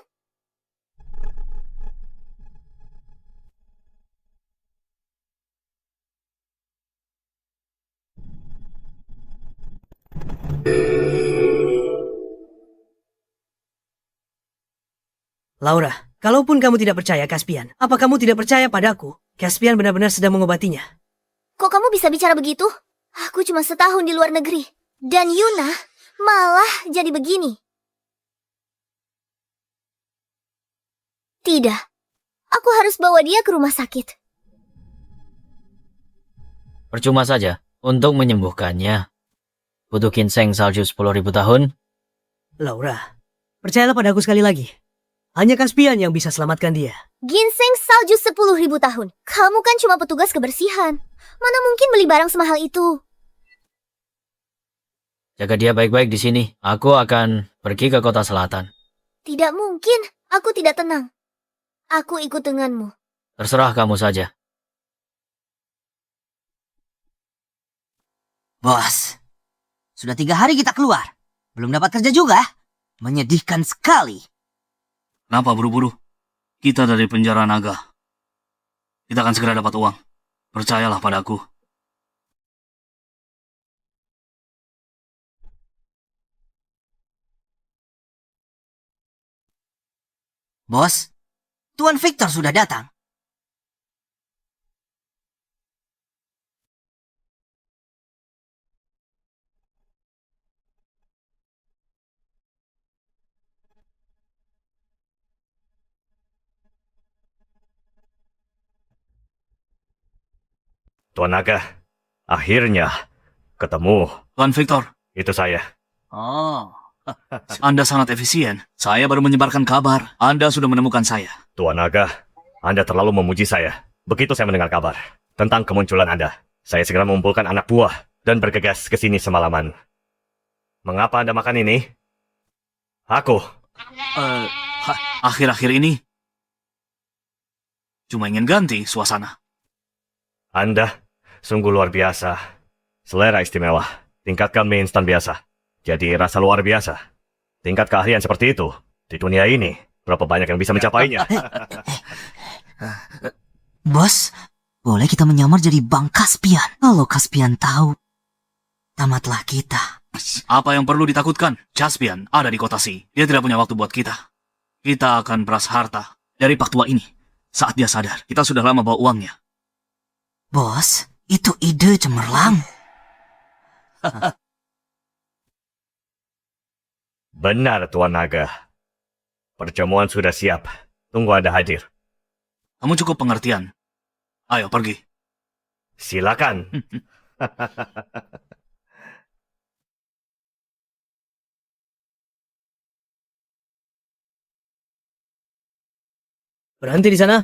Laura, kalaupun kamu tidak percaya Caspian, apa kamu tidak percaya padaku? Caspian benar-benar sedang mengobatinya. Kok kamu bisa bicara begitu? Aku cuma setahun di luar negeri. Dan Yuna Malah jadi begini. Tidak. Aku harus bawa dia ke rumah sakit. Percuma saja. Untuk menyembuhkannya, butuh ginseng salju 10.000 tahun. Laura, percayalah padaku sekali lagi. Hanya Caspian yang bisa selamatkan dia. Ginseng salju 10.000 tahun. Kamu kan cuma petugas kebersihan. Mana mungkin beli barang semahal itu? Jaga dia baik-baik di sini. Aku akan pergi ke kota selatan. Tidak mungkin. Aku tidak tenang. Aku ikut denganmu. Terserah kamu saja. Bos, sudah 3 hari kita keluar. Belum dapat kerja juga. Menyedihkan sekali. Kenapa buru-buru? Kita dari penjara naga. Kita akan segera dapat uang. Percayalah padaku. Bos, Tuan Victor sudah datang. Tuan Naga, akhirnya ketemu. Tuan Victor. Itu saya. Oh, Anda sangat efisien. Saya baru menyebarkan kabar. Anda sudah menemukan saya. Tuan Naga, Anda terlalu memuji saya. Begitu saya mendengar kabar tentang kemunculan Anda, saya segera mengumpulkan anak buah dan bergegas ke sini semalaman. Mengapa Anda makan ini? Aku. Akhir-akhir ini cuma ingin ganti suasana. Anda sungguh luar biasa. Selera istimewa. Tingkatkan mie instan biasa. Jadi rasa luar biasa. Tingkat keahlian seperti itu di dunia ini, berapa banyak yang bisa mencapainya? Bos, boleh kita menyamar jadi Bang Caspian. Kalau Caspian tahu, tamatlah kita. Apa yang perlu ditakutkan? Caspian ada di kota Si. Dia tidak punya waktu buat kita. Kita akan peras harta dari Pak Tua ini. Saat dia sadar, kita sudah lama bawa uangnya. Bos, itu ide cemerlang. Benar, Tuan Naga. Perjamuan sudah siap. Tunggu Anda hadir. Kamu cukup pengertian. Ayo pergi. Silakan. Berhenti di sana.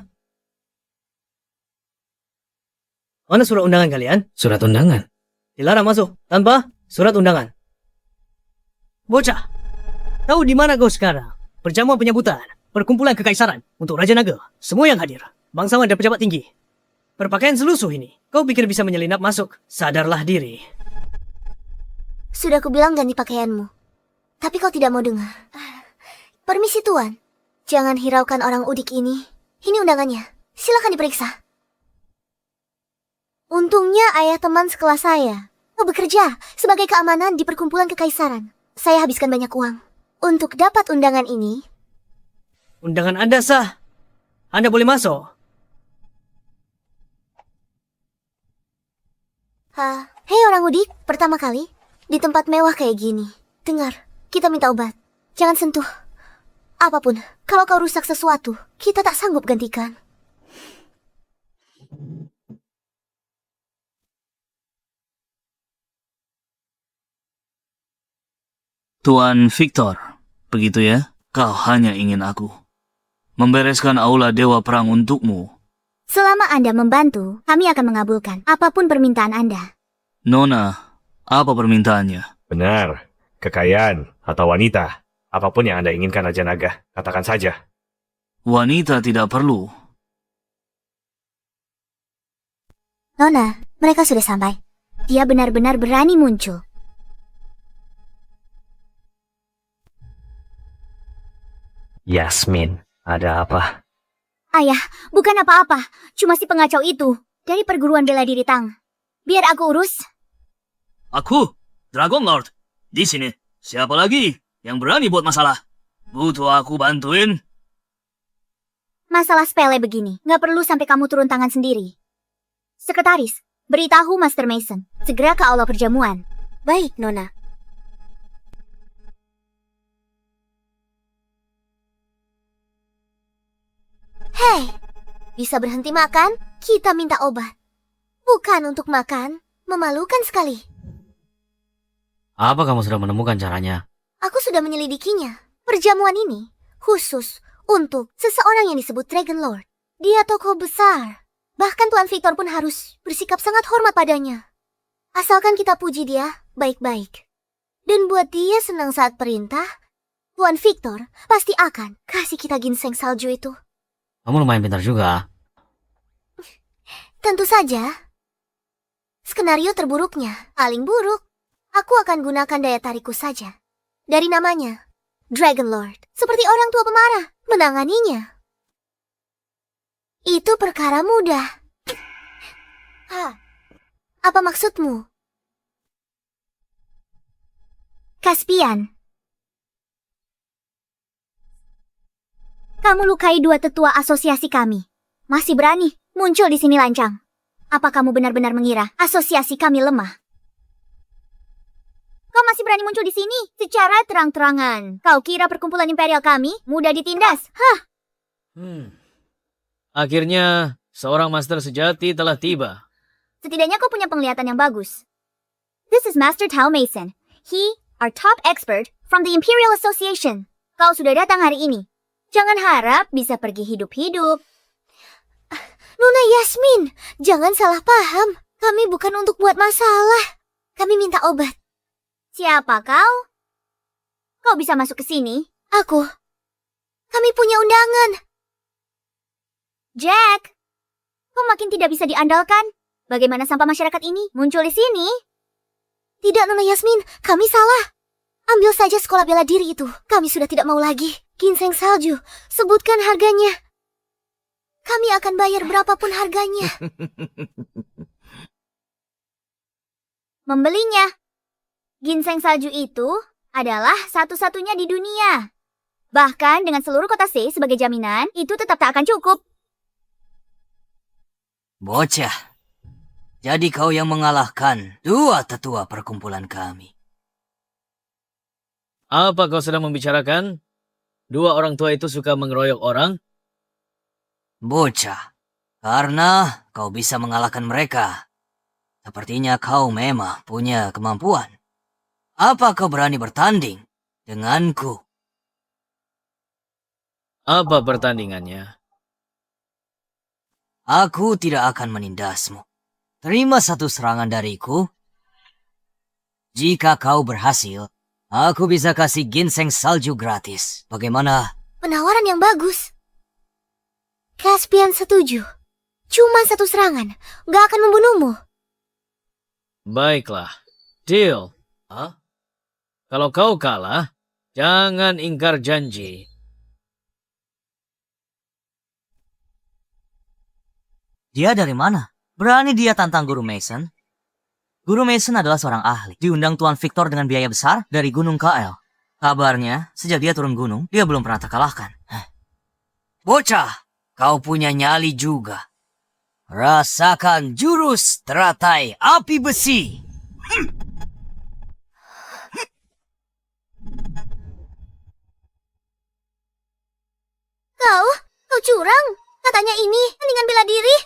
Mana surat undangan kalian? Surat undangan? Dilarang masuk tanpa surat undangan. Bocah, tahu di mana kau sekarang? Perjamuan penyambutan, perkumpulan kekaisaran untuk Raja Naga. Semua yang hadir, bangsawan dan pejabat tinggi. Berpakaian selusuh ini, kau pikir bisa menyelinap masuk? Sadarlah diri. Sudah kubilang ganti pakaianmu. Tapi kau tidak mau dengar. Permisi Tuan. Jangan hiraukan orang udik ini. Ini undangannya. Silakan diperiksa. Untungnya ayah teman sekelas saya. Kau bekerja sebagai keamanan di perkumpulan kekaisaran. Saya habiskan banyak uang. Untuk dapat undangan ini. Undangan Anda sah. Anda boleh masuk. Hei orang udik, pertama kali di tempat mewah kayak gini. Dengar, kita minta obat. Jangan sentuh. Apapun, kalau kau rusak sesuatu, kita tak sanggup gantikan. Tuan Victor, begitu ya? Kau hanya ingin aku membereskan aula Dewa Perang untukmu. Selama Anda membantu, kami akan mengabulkan apapun permintaan Anda. Nona, apa permintaannya? Benar. Kekayaan atau wanita. Apapun yang Anda inginkan, Raja Naga. Katakan saja. Wanita tidak perlu. Nona, mereka sudah sampai. Dia benar-benar berani muncul. Yasmin, ada apa? Ayah, bukan apa-apa. Cuma si pengacau itu dari perguruan bela diri Tang. Biar aku urus. Aku, Dragon Lord. Di sini, siapa lagi yang berani buat masalah? Butuh aku bantuin? Masalah sepele begini, nggak perlu sampai kamu turun tangan sendiri. Sekretaris, beritahu Master Mason, segera ke aula perjamuan. Baik, Nona. Hei, bisa berhenti makan? Kita minta obat. Bukan untuk makan, memalukan sekali. Apa kamu sudah menemukan caranya? Aku sudah menyelidikinya. Perjamuan ini khusus untuk seseorang yang disebut Dragon Lord. Dia tokoh besar. Bahkan Tuan Victor pun harus bersikap sangat hormat padanya. Asalkan kita puji dia baik-baik. Dan buat dia senang saat perintah, Tuan Victor pasti akan kasih kita ginseng salju itu. Kamu lumayan pintar juga. Tentu saja. Skenario terburuknya, paling buruk. Aku akan gunakan daya tarikku saja. Dari namanya, Dragon Lord. Seperti orang tua pemarah, menanganinya. Itu perkara mudah. Apa maksudmu? Caspian. Kamu lukai dua tetua asosiasi kami. Masih berani muncul di sini lancang. Apa kamu benar-benar mengira asosiasi kami lemah? Kau masih berani muncul di sini secara terang-terangan. Kau kira perkumpulan imperial kami mudah ditindas? Hah? Akhirnya, seorang master sejati telah tiba. Setidaknya kau punya penglihatan yang bagus. This is Master Tao Mason. He, our top expert from the Imperial Association. Kau sudah datang hari ini. Jangan harap bisa pergi hidup-hidup. Nona Yasmin, jangan salah paham. Kami bukan untuk buat masalah. Kami minta obat. Siapa kau? Kau bisa masuk ke sini? Aku. Kami punya undangan. Jack, kau makin tidak bisa diandalkan. Bagaimana sampah masyarakat ini muncul di sini? Tidak, Nona Yasmin, kami salah. Ambil saja sekolah bela diri itu. Kami sudah tidak mau lagi. Ginseng salju, sebutkan harganya. Kami akan bayar berapapun harganya. Membelinya. Ginseng salju itu adalah satu-satunya di dunia. Bahkan dengan seluruh kota C sebagai jaminan, itu tetap tak akan cukup. Bocah, jadi kau yang mengalahkan dua tetua perkumpulan kami. Apa kau sedang membicarakan? Dua orang tua itu suka mengeroyok orang? Bocah, karena kau bisa mengalahkan mereka. Sepertinya kau memang punya kemampuan. Apa kau berani bertanding denganku? Apa pertandingannya? Aku tidak akan menindasmu. Terima satu serangan dariku. Jika kau berhasil, aku bisa kasih ginseng salju gratis. Bagaimana? Penawaran yang bagus. Caspian setuju. Cuma satu serangan, gak akan membunuhmu. Baiklah. Deal. Kalau kau kalah, jangan ingkar janji. Dia dari mana? Berani dia tantang Guru Mason? Guru Mason adalah seorang ahli. Diundang Tuan Victor dengan biaya besar dari Gunung KL. Kabarnya, sejak dia turun gunung, dia belum pernah terkalahkan. Bocah, kau punya nyali juga. Rasakan jurus teratai api besi. Kau curang. Katanya ini tandingan bela diri.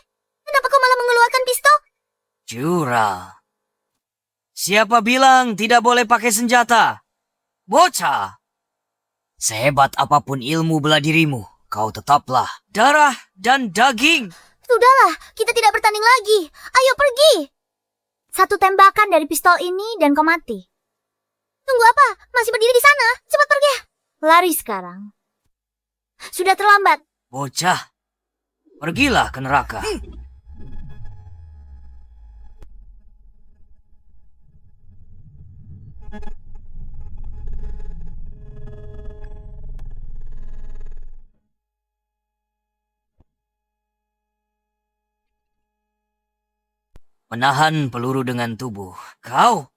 Kenapa kau malah mengeluarkan pistol? Curang. Siapa bilang tidak boleh pakai senjata? Bocah. Sehebat apapun ilmu bela dirimu, kau tetaplah darah dan daging. Sudahlah, kita tidak bertanding lagi. Ayo pergi. Satu tembakan dari pistol ini dan kau mati. Tunggu apa? Masih berdiri di sana? Cepat pergi. Lari sekarang. Sudah terlambat. Bocah, pergilah ke neraka. Menahan peluru dengan tubuh. Kau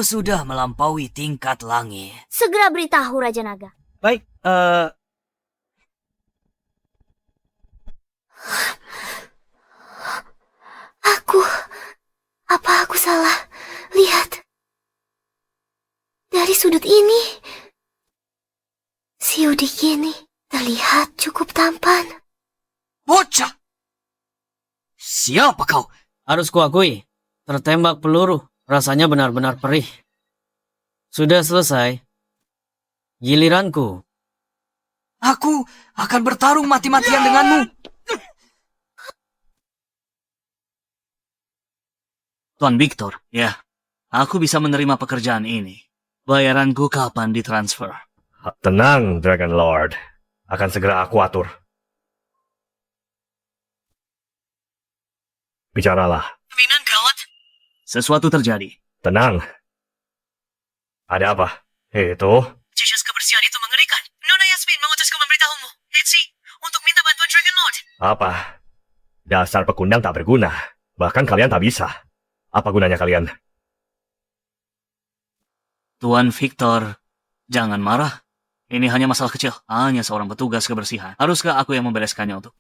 sudah melampaui tingkat langit. Segera beritahu Raja Naga. Baik, Apa aku salah? Lihat. Dari sudut ini, si Udik ini terlihat cukup tampan. Bocah! Siapa kau? Harus kuakui, tertembak peluru rasanya benar-benar perih. Sudah selesai. Giliranku. Aku akan bertarung mati-matian denganmu. Tuan Victor, ya, aku bisa menerima pekerjaan ini. Bayaranku kapan ditransfer? Tenang, Dragon Lord. Akan segera aku atur. Bicaralah. Pimpinan gawat. Sesuatu terjadi. Tenang. Ada apa? Itu? Jejak kebersihan itu mengerikan. Nona Yasmin mengutusku memberitahumu. Hetsi, untuk minta bantuan Dragon Lord. Apa? Dasar pekundang tak berguna. Bahkan kalian tak bisa. Apa gunanya kalian? Tuan Victor, jangan marah. Ini hanya masalah kecil. Hanya seorang petugas kebersihan. Haruskah aku yang membereskannya untuk?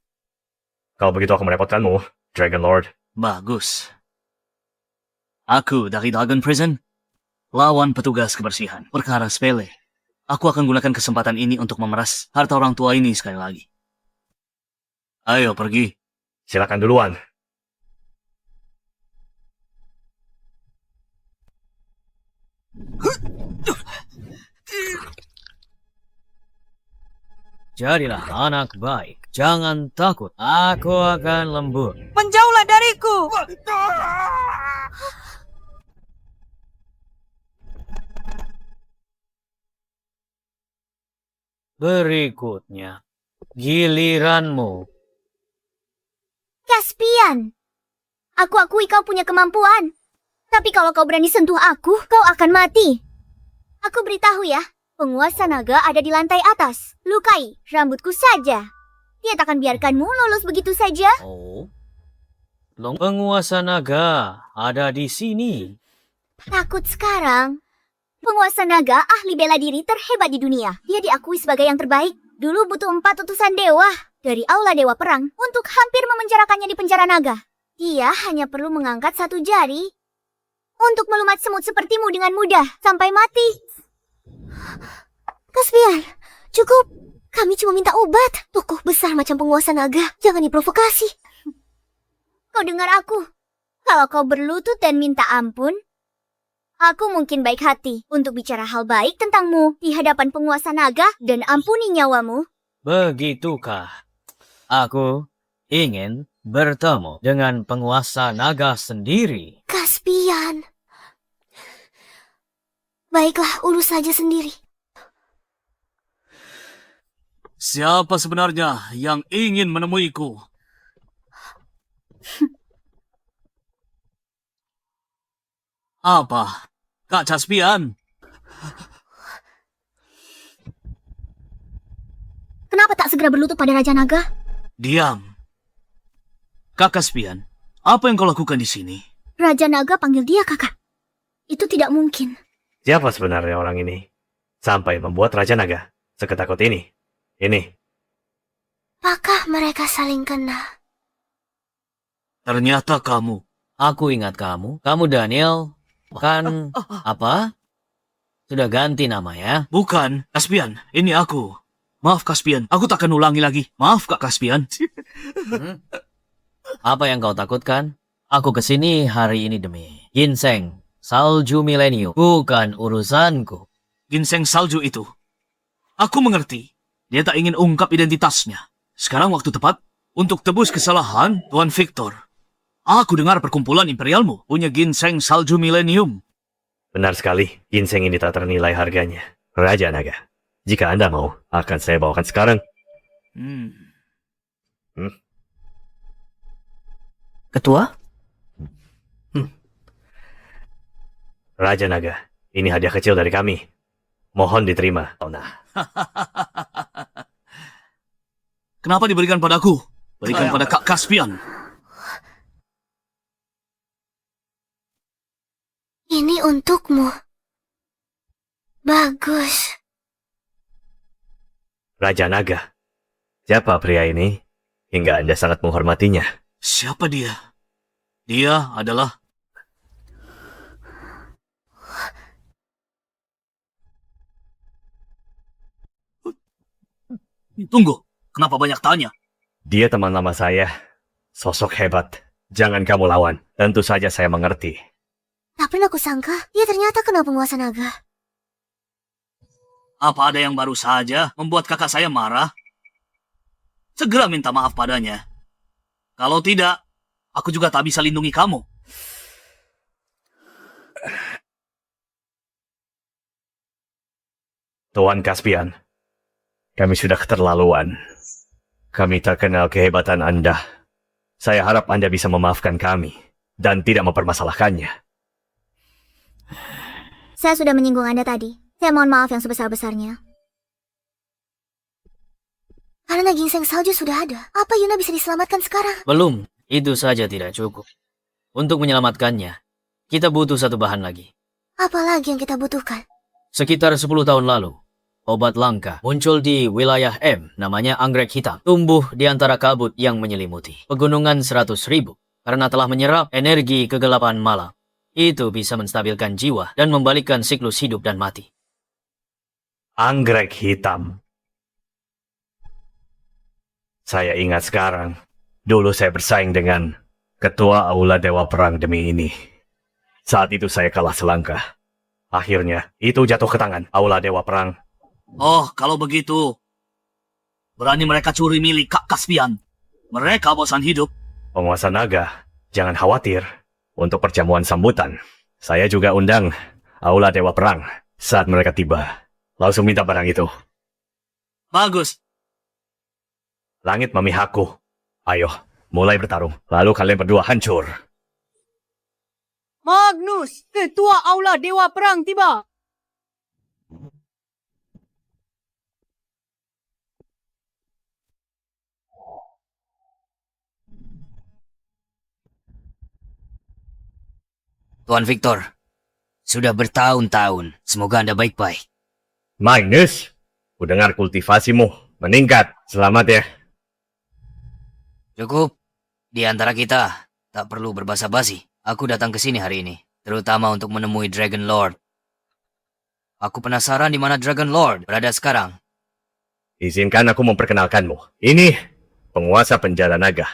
Kalau begitu aku merepotkanmu, Dragon Lord. Bagus. Aku dari Dragon Prison. Lawan petugas kebersihan. Perkara sepele. Aku akan gunakan kesempatan ini untuk memeras harta orang tua ini sekali lagi. Ayo pergi. Silakan duluan. Jadilah anak baik. Jangan takut. Aku akan lembut. Menjauhlah dariku! Berikutnya, giliranmu. Caspian, aku akui kau punya kemampuan. Tapi kalau kau berani sentuh aku, kau akan mati. Aku beritahu ya, penguasa naga ada di lantai atas. Lukai rambutku saja. Dia tak akan biarkanmu lolos begitu saja. Oh, penguasa naga ada di sini. Takut sekarang. Penguasa naga ahli bela diri terhebat di dunia. Dia diakui sebagai yang terbaik. Dulu butuh 4 utusan dewa dari Aula Dewa Perang untuk hampir memenjarakannya di penjara naga. Dia hanya perlu mengangkat 1 jari untuk melumat semut sepertimu dengan mudah sampai mati. Caspian, cukup. Kami cuma minta obat. Tokoh besar macam penguasa naga, jangan diprovokasi. Kau dengar aku. Kalau kau berlutut dan minta ampun, aku mungkin baik hati untuk bicara hal baik tentangmu di hadapan penguasa naga dan ampuni nyawamu. Begitukah? Aku ingin bertemu dengan penguasa naga sendiri. Caspian. Baiklah, urus saja sendiri. Siapa sebenarnya yang ingin menemuiku? Apa? Kak Caspian? Kenapa tak segera berlutut pada Raja Naga? Diam. Kak Caspian, apa yang kau lakukan di sini? Raja Naga panggil dia kakak. Itu tidak mungkin. Siapa sebenarnya orang ini? Sampai membuat Raja Naga seketakut ini. Ini. Apakah mereka saling kenal? Ternyata kamu. Aku ingat kamu. Kamu Daniel. Kan apa? Sudah ganti nama ya? Bukan, Caspian. Ini aku. Maaf, Caspian. Aku tak akan ulangi lagi. Maaf, Kak Caspian. Apa yang kau takutkan? Aku kesini hari ini demi ginseng, salju milenium. Bukan urusanku. Ginseng salju itu. Aku mengerti. Dia tak ingin ungkap identitasnya. Sekarang waktu tepat untuk tebus kesalahan Tuan Victor. Aku dengar perkumpulan imperialmu punya ginseng salju milenium. Benar sekali, ginseng ini tak ternilai harganya. Raja Naga, jika Anda mau, akan saya bawakan sekarang. Ketua? Raja Naga, ini hadiah kecil dari kami. Mohon diterima. Nah, Kenapa diberikan padaku? Berikan pada Kak Caspian. Ini untukmu. Bagus. Raja Naga, siapa pria ini? Hingga Anda sangat menghormatinya. Siapa dia? Dia adalah... Tunggu, kenapa banyak tanya? Dia teman lama saya. Sosok hebat. Jangan kamu lawan. Tentu saja saya mengerti. Tak pernah kusangka, dia ternyata kenal penguasa naga. Apa ada yang baru saja membuat kakak saya marah? Segera minta maaf padanya. Kalau tidak, aku juga tak bisa lindungi kamu. Tuan Caspian, kami sudah keterlaluan. Kami tak kenal kehebatan Anda. Saya harap Anda bisa memaafkan kami dan tidak mempermasalahkannya. Saya sudah menyinggung Anda tadi. Saya mohon maaf yang sebesar-besarnya. Karena ginseng salju sudah ada, apa Yuna bisa diselamatkan sekarang? Belum, itu saja tidak cukup. Untuk menyelamatkannya, kita butuh satu bahan lagi. Apa lagi yang kita butuhkan? Sekitar 10 tahun lalu, obat langka muncul di wilayah M, namanya anggrek hitam. Tumbuh di antara kabut yang menyelimuti pegunungan 100.000 karena telah menyerap energi kegelapan malam. Itu bisa menstabilkan jiwa dan membalikkan siklus hidup dan mati. Anggrek hitam. Saya ingat sekarang. Dulu saya bersaing dengan ketua Aula Dewa Perang demi ini. Saat itu saya kalah selangkah. Akhirnya, itu jatuh ke tangan Aula Dewa Perang. Oh, kalau begitu, berani mereka curi milik Kak Caspian. Mereka bosan hidup. Penguasa naga, jangan khawatir. Untuk perjamuan sambutan, saya juga undang Aula Dewa Perang. Saat mereka tiba, langsung minta barang itu. Bagus. Langit memihakku. Ayo, mulai bertarung. Lalu kalian berdua hancur. Magnus, ketua Aula Dewa Perang tiba. Tuan Victor, sudah bertahun-tahun. Semoga Anda baik-baik. Magnus, ku dengar kultivasimu meningkat. Selamat ya. Cukup. Di antara kita, tak perlu berbasa-basi. Aku datang ke sini hari ini, terutama untuk menemui Dragon Lord. Aku penasaran di mana Dragon Lord berada sekarang. Izinkan aku memperkenalkanmu. Ini penguasa penjara naga.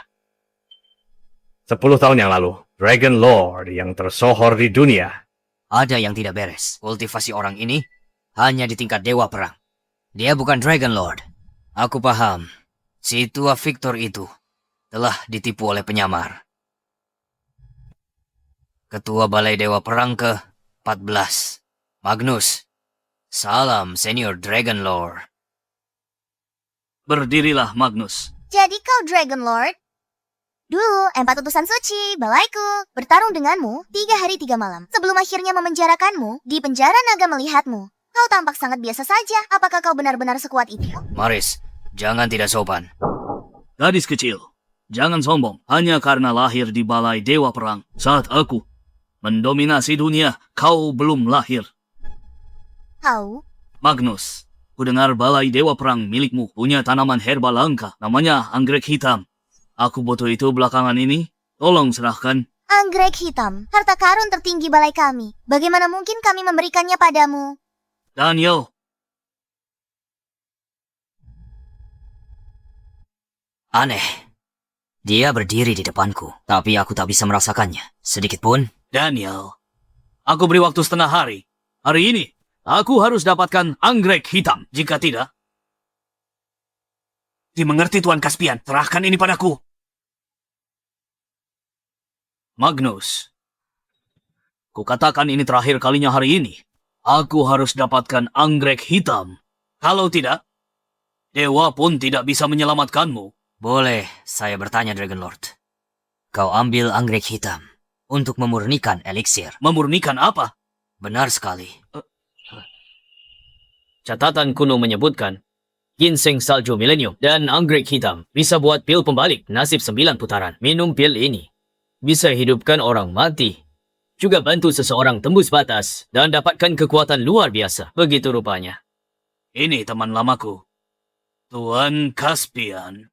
10 tahun yang lalu, Dragon Lord yang tersohor di dunia. Ada yang tidak beres. Kultivasi orang ini hanya di tingkat dewa perang. Dia bukan Dragon Lord. Aku paham. Si tua Victor itu telah ditipu oleh penyamar. Ketua Balai Dewa Perang ke-14. Magnus. Salam, Senior Dragon Lord. Berdirilah, Magnus. Jadi kau Dragon Lord? Dulu, 4 utusan suci, balaiku, bertarung denganmu 3 hari 3 malam. Sebelum akhirnya memenjarakanmu, di penjara naga melihatmu. Kau tampak sangat biasa saja. Apakah kau benar-benar sekuat itu? Maris, jangan tidak sopan. Gadis kecil, jangan sombong. Hanya karena lahir di Balai Dewa Perang. Saat aku mendominasi dunia, kau belum lahir. Kau? Magnus, ku dengar Balai Dewa Perang milikmu punya tanaman herba langka. Namanya anggrek hitam. Aku butuh itu belakangan ini. Tolong serahkan. Anggrek hitam, harta karun tertinggi balai kami. Bagaimana mungkin kami memberikannya padamu? Daniel, Aneh. Dia berdiri di depanku, tapi aku tak bisa merasakannya. Sedikit pun. Daniel, aku beri waktu setengah hari. Hari ini, aku harus dapatkan anggrek hitam. Jika tidak, dimengerti Tuan Caspian, serahkan ini padaku. Magnus, kukatakan ini terakhir kalinya hari ini. Aku harus dapatkan anggrek hitam. Kalau tidak, dewa pun tidak bisa menyelamatkanmu. Boleh saya bertanya, Dragon Lord? Kau ambil anggrek hitam untuk memurnikan eliksir. Memurnikan apa? Benar sekali. Catatan kuno menyebutkan, ginseng salju milenium dan anggrek hitam bisa buat pil pembalik nasib 9 putaran. Minum pil ini bisa hidupkan orang mati, juga bantu seseorang tembus batas dan dapatkan kekuatan luar biasa. Begitu rupanya. Ini teman lamaku, Tuan Caspian.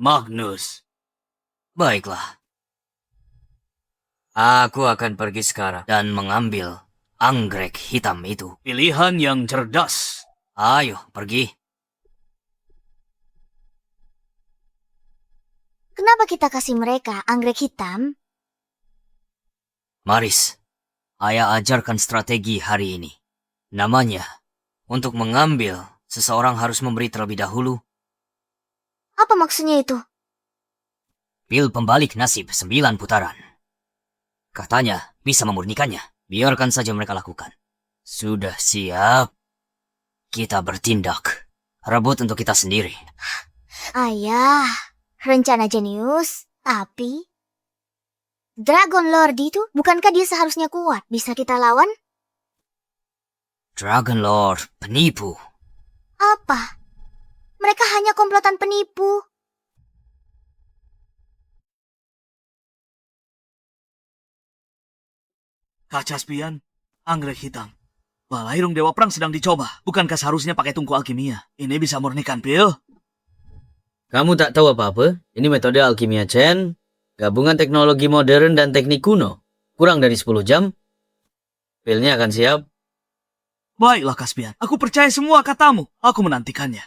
Magnus. Baiklah. Aku akan pergi sekarang dan mengambil anggrek hitam itu. Pilihan yang cerdas. Ayo, pergi. Apa kita kasih mereka anggrek hitam? Maris, ayah ajarkan strategi hari ini. Namanya, untuk mengambil, seseorang harus memberi terlebih dahulu Apa maksudnya itu? pil pembalik nasib 9 putaran. Katanya bisa memurnikannya. Biarkan saja mereka lakukan. Sudah siap? Kita bertindak. Rebut untuk kita sendiri. Ayah, rencana jenius, tapi... Dragon Lord itu, bukankah dia seharusnya kuat? Bisa kita lawan? Dragon Lord, penipu. Apa? Mereka hanya komplotan penipu. Kak Caspian, anggrek hitam. Balairung Dewa Perang sedang dicoba. Bukankah seharusnya pakai tungku alkimia? Ini bisa murnikan pil. Kamu tak tahu apa-apa? Ini metode alkimia Chen, gabungan teknologi modern dan teknik kuno. Kurang dari 10 jam, pilnya akan siap. Baiklah Caspian, aku percaya semua katamu. Aku menantikannya.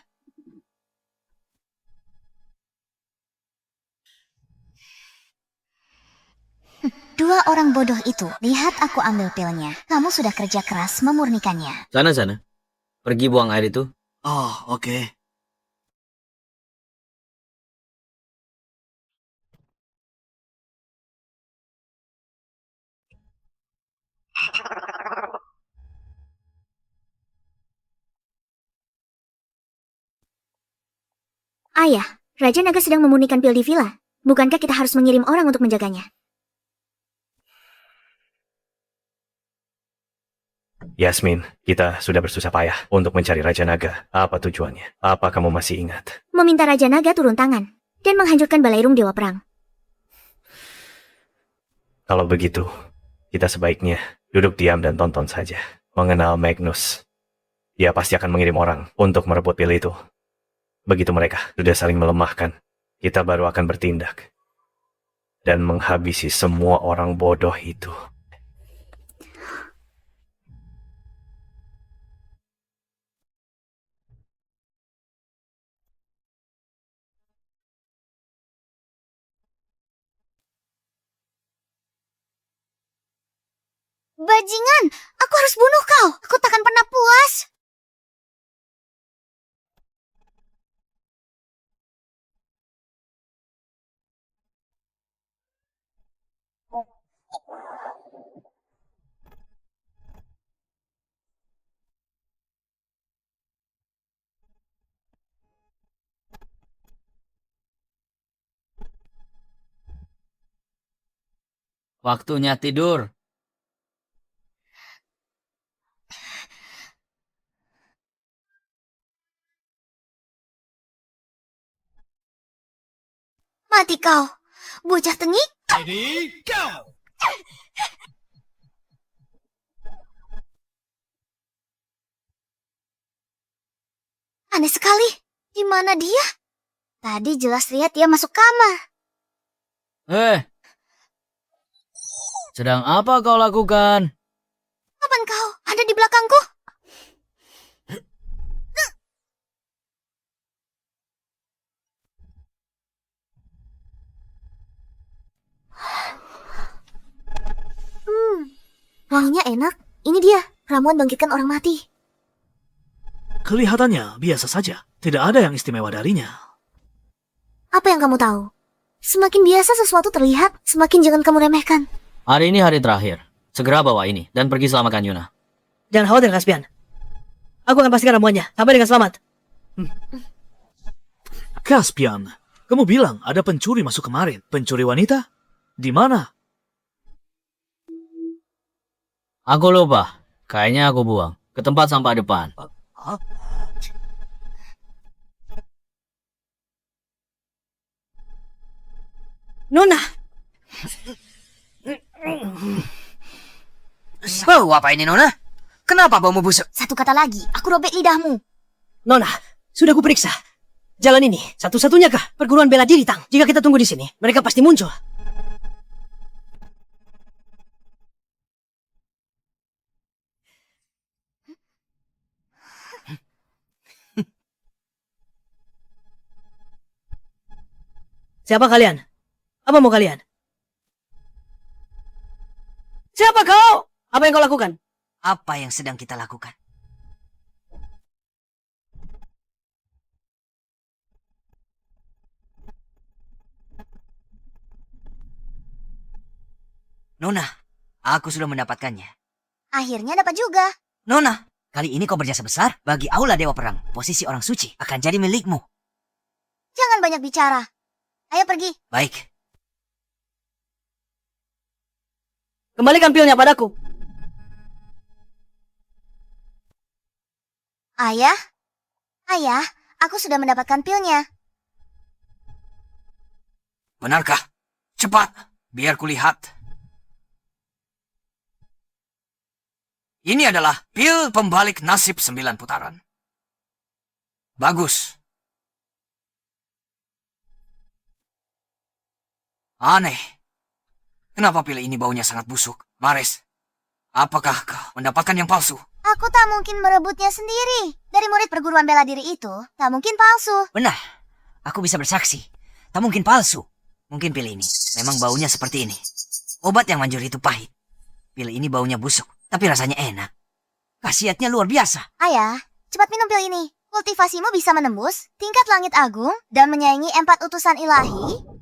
Dua orang bodoh itu, lihat aku ambil pilnya. Kamu sudah kerja keras memurnikannya. Sana. Pergi buang air itu. Oh, oke. Ayah, Raja Naga sedang memurnikan pil di villa. Bukankah kita harus mengirim orang untuk menjaganya? Yasmin, kita sudah bersusah payah untuk mencari Raja Naga. Apa tujuannya? Apa kamu masih ingat? Meminta Raja Naga turun tangan dan menghancurkan Balairung Dewa Perang. Kalau begitu, kita sebaiknya duduk diam dan tonton saja. Mengenal Magnus, dia pasti akan mengirim orang untuk merebut pil itu. Begitu mereka sudah saling melemahkan, kita baru akan bertindak dan menghabisi semua orang bodoh itu. Bajingan, aku harus bunuh kau. Aku takkan pernah puas. Waktunya tidur. Mati kau, bocah tengik. Aneh sekali. Di mana dia? Tadi jelas lihat dia masuk kamar. Sedang apa kau lakukan? Kapan kau? Ada di belakangku? Wanginya enak. Ini dia, ramuan bangkitkan orang mati. Kelihatannya biasa saja. Tidak ada yang istimewa darinya. Apa yang kamu tahu? Semakin biasa sesuatu terlihat, semakin jangan kamu remehkan. Hari ini hari terakhir. Segera bawa ini dan pergi selamatkan Yuna. Jangan khawatir, Caspian. Aku akan pastikan ramuannya. Sampai dengan selamat. Caspian, kamu bilang ada pencuri masuk kemarin. Pencuri wanita? Di mana? Aku lupa. Kayaknya aku buang ke tempat sampah depan. Nona, Bau apa ini, Nona? Kenapa baumu busuk? Satu kata lagi, aku robek lidahmu. Nona, sudah kuperiksa. Jalan ini satu-satunya kah perguruan bela diri, Tang? Jika kita tunggu di sini, mereka pasti muncul. Siapa kalian? Apa mau kalian? Siapa kau? Apa yang kau lakukan? Apa yang sedang kita lakukan? Nona, aku sudah mendapatkannya. Akhirnya dapat juga. Nona, kali ini kau berjasa besar bagi Aula Dewa Perang. Posisi orang suci akan jadi milikmu. Jangan banyak bicara. Ayo pergi. Baik, Kembalikan pilnya padaku. Ayah? Ayah, aku sudah mendapatkan pilnya. Benarkah? Cepat, biar kulihat. Ini adalah pil pembalik nasib 9 putaran. Bagus. Aneh. Kenapa pil ini baunya sangat busuk? Maris, apakah kau mendapatkan yang palsu? Aku tak mungkin merebutnya sendiri. Dari murid perguruan bela diri itu, tak mungkin palsu. benar. Aku bisa bersaksi. Tak mungkin palsu. Mungkin pil ini memang baunya seperti ini. Obat yang manjur itu pahit. Pil ini baunya busuk, tapi rasanya enak. Khasiatnya luar biasa. Ayah, cepat minum pil ini. Kultivasimu bisa menembus tingkat langit agung dan menyaingi 4 utusan ilahi.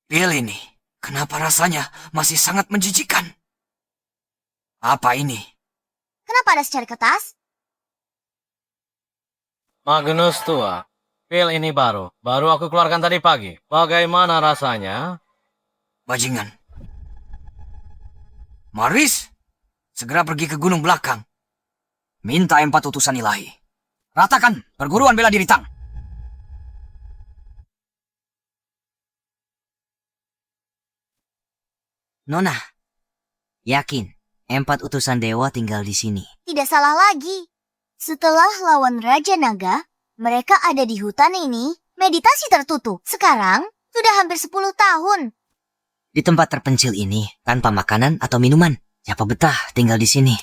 Pil ini, kenapa rasanya masih sangat menjijikan? Apa ini? Kenapa ada secari kertas? Magnus tua, pil ini baru aku keluarkan tadi pagi. Bagaimana rasanya? Bajingan. Maris, segera pergi ke gunung belakang. Minta 4 utusan ilahi. Ratakan perguruan bela diri Tang. Nona, yakin 4 utusan dewa tinggal di sini. Tidak salah lagi. Setelah lawan Raja Naga, mereka ada di hutan ini, meditasi tertutup. Sekarang, sudah hampir 10 tahun. Di tempat terpencil ini, tanpa makanan atau minuman. Siapa betah tinggal di sini?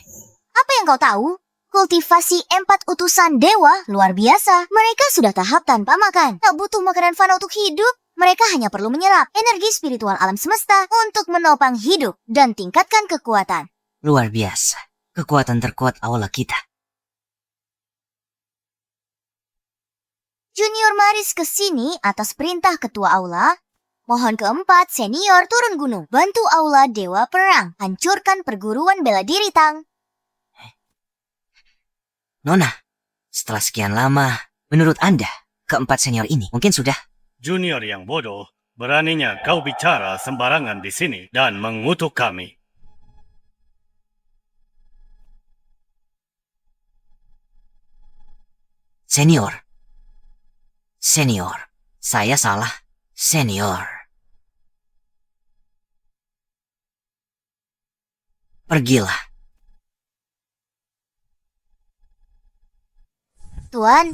Apa yang kau tahu? Kultivasi 4 utusan dewa luar biasa. Mereka sudah tahap tanpa makan. Tak butuh makanan fana untuk hidup. Mereka hanya perlu menyerap energi spiritual alam semesta untuk menopang hidup dan tingkatkan kekuatan. Luar biasa. Kekuatan terkuat aula kita. Junior Maris ke sini atas perintah ketua aula. Mohon keempat senior turun gunung. Bantu aula Dewa Perang. Hancurkan perguruan bela diri Tang. Nona, setelah sekian lama, menurut Anda, keempat senior ini mungkin sudah... Junior yang bodoh, beraninya kau bicara sembarangan di sini dan mengutuk kami. Senior. Saya salah. Senior. Pergilah. Tuan,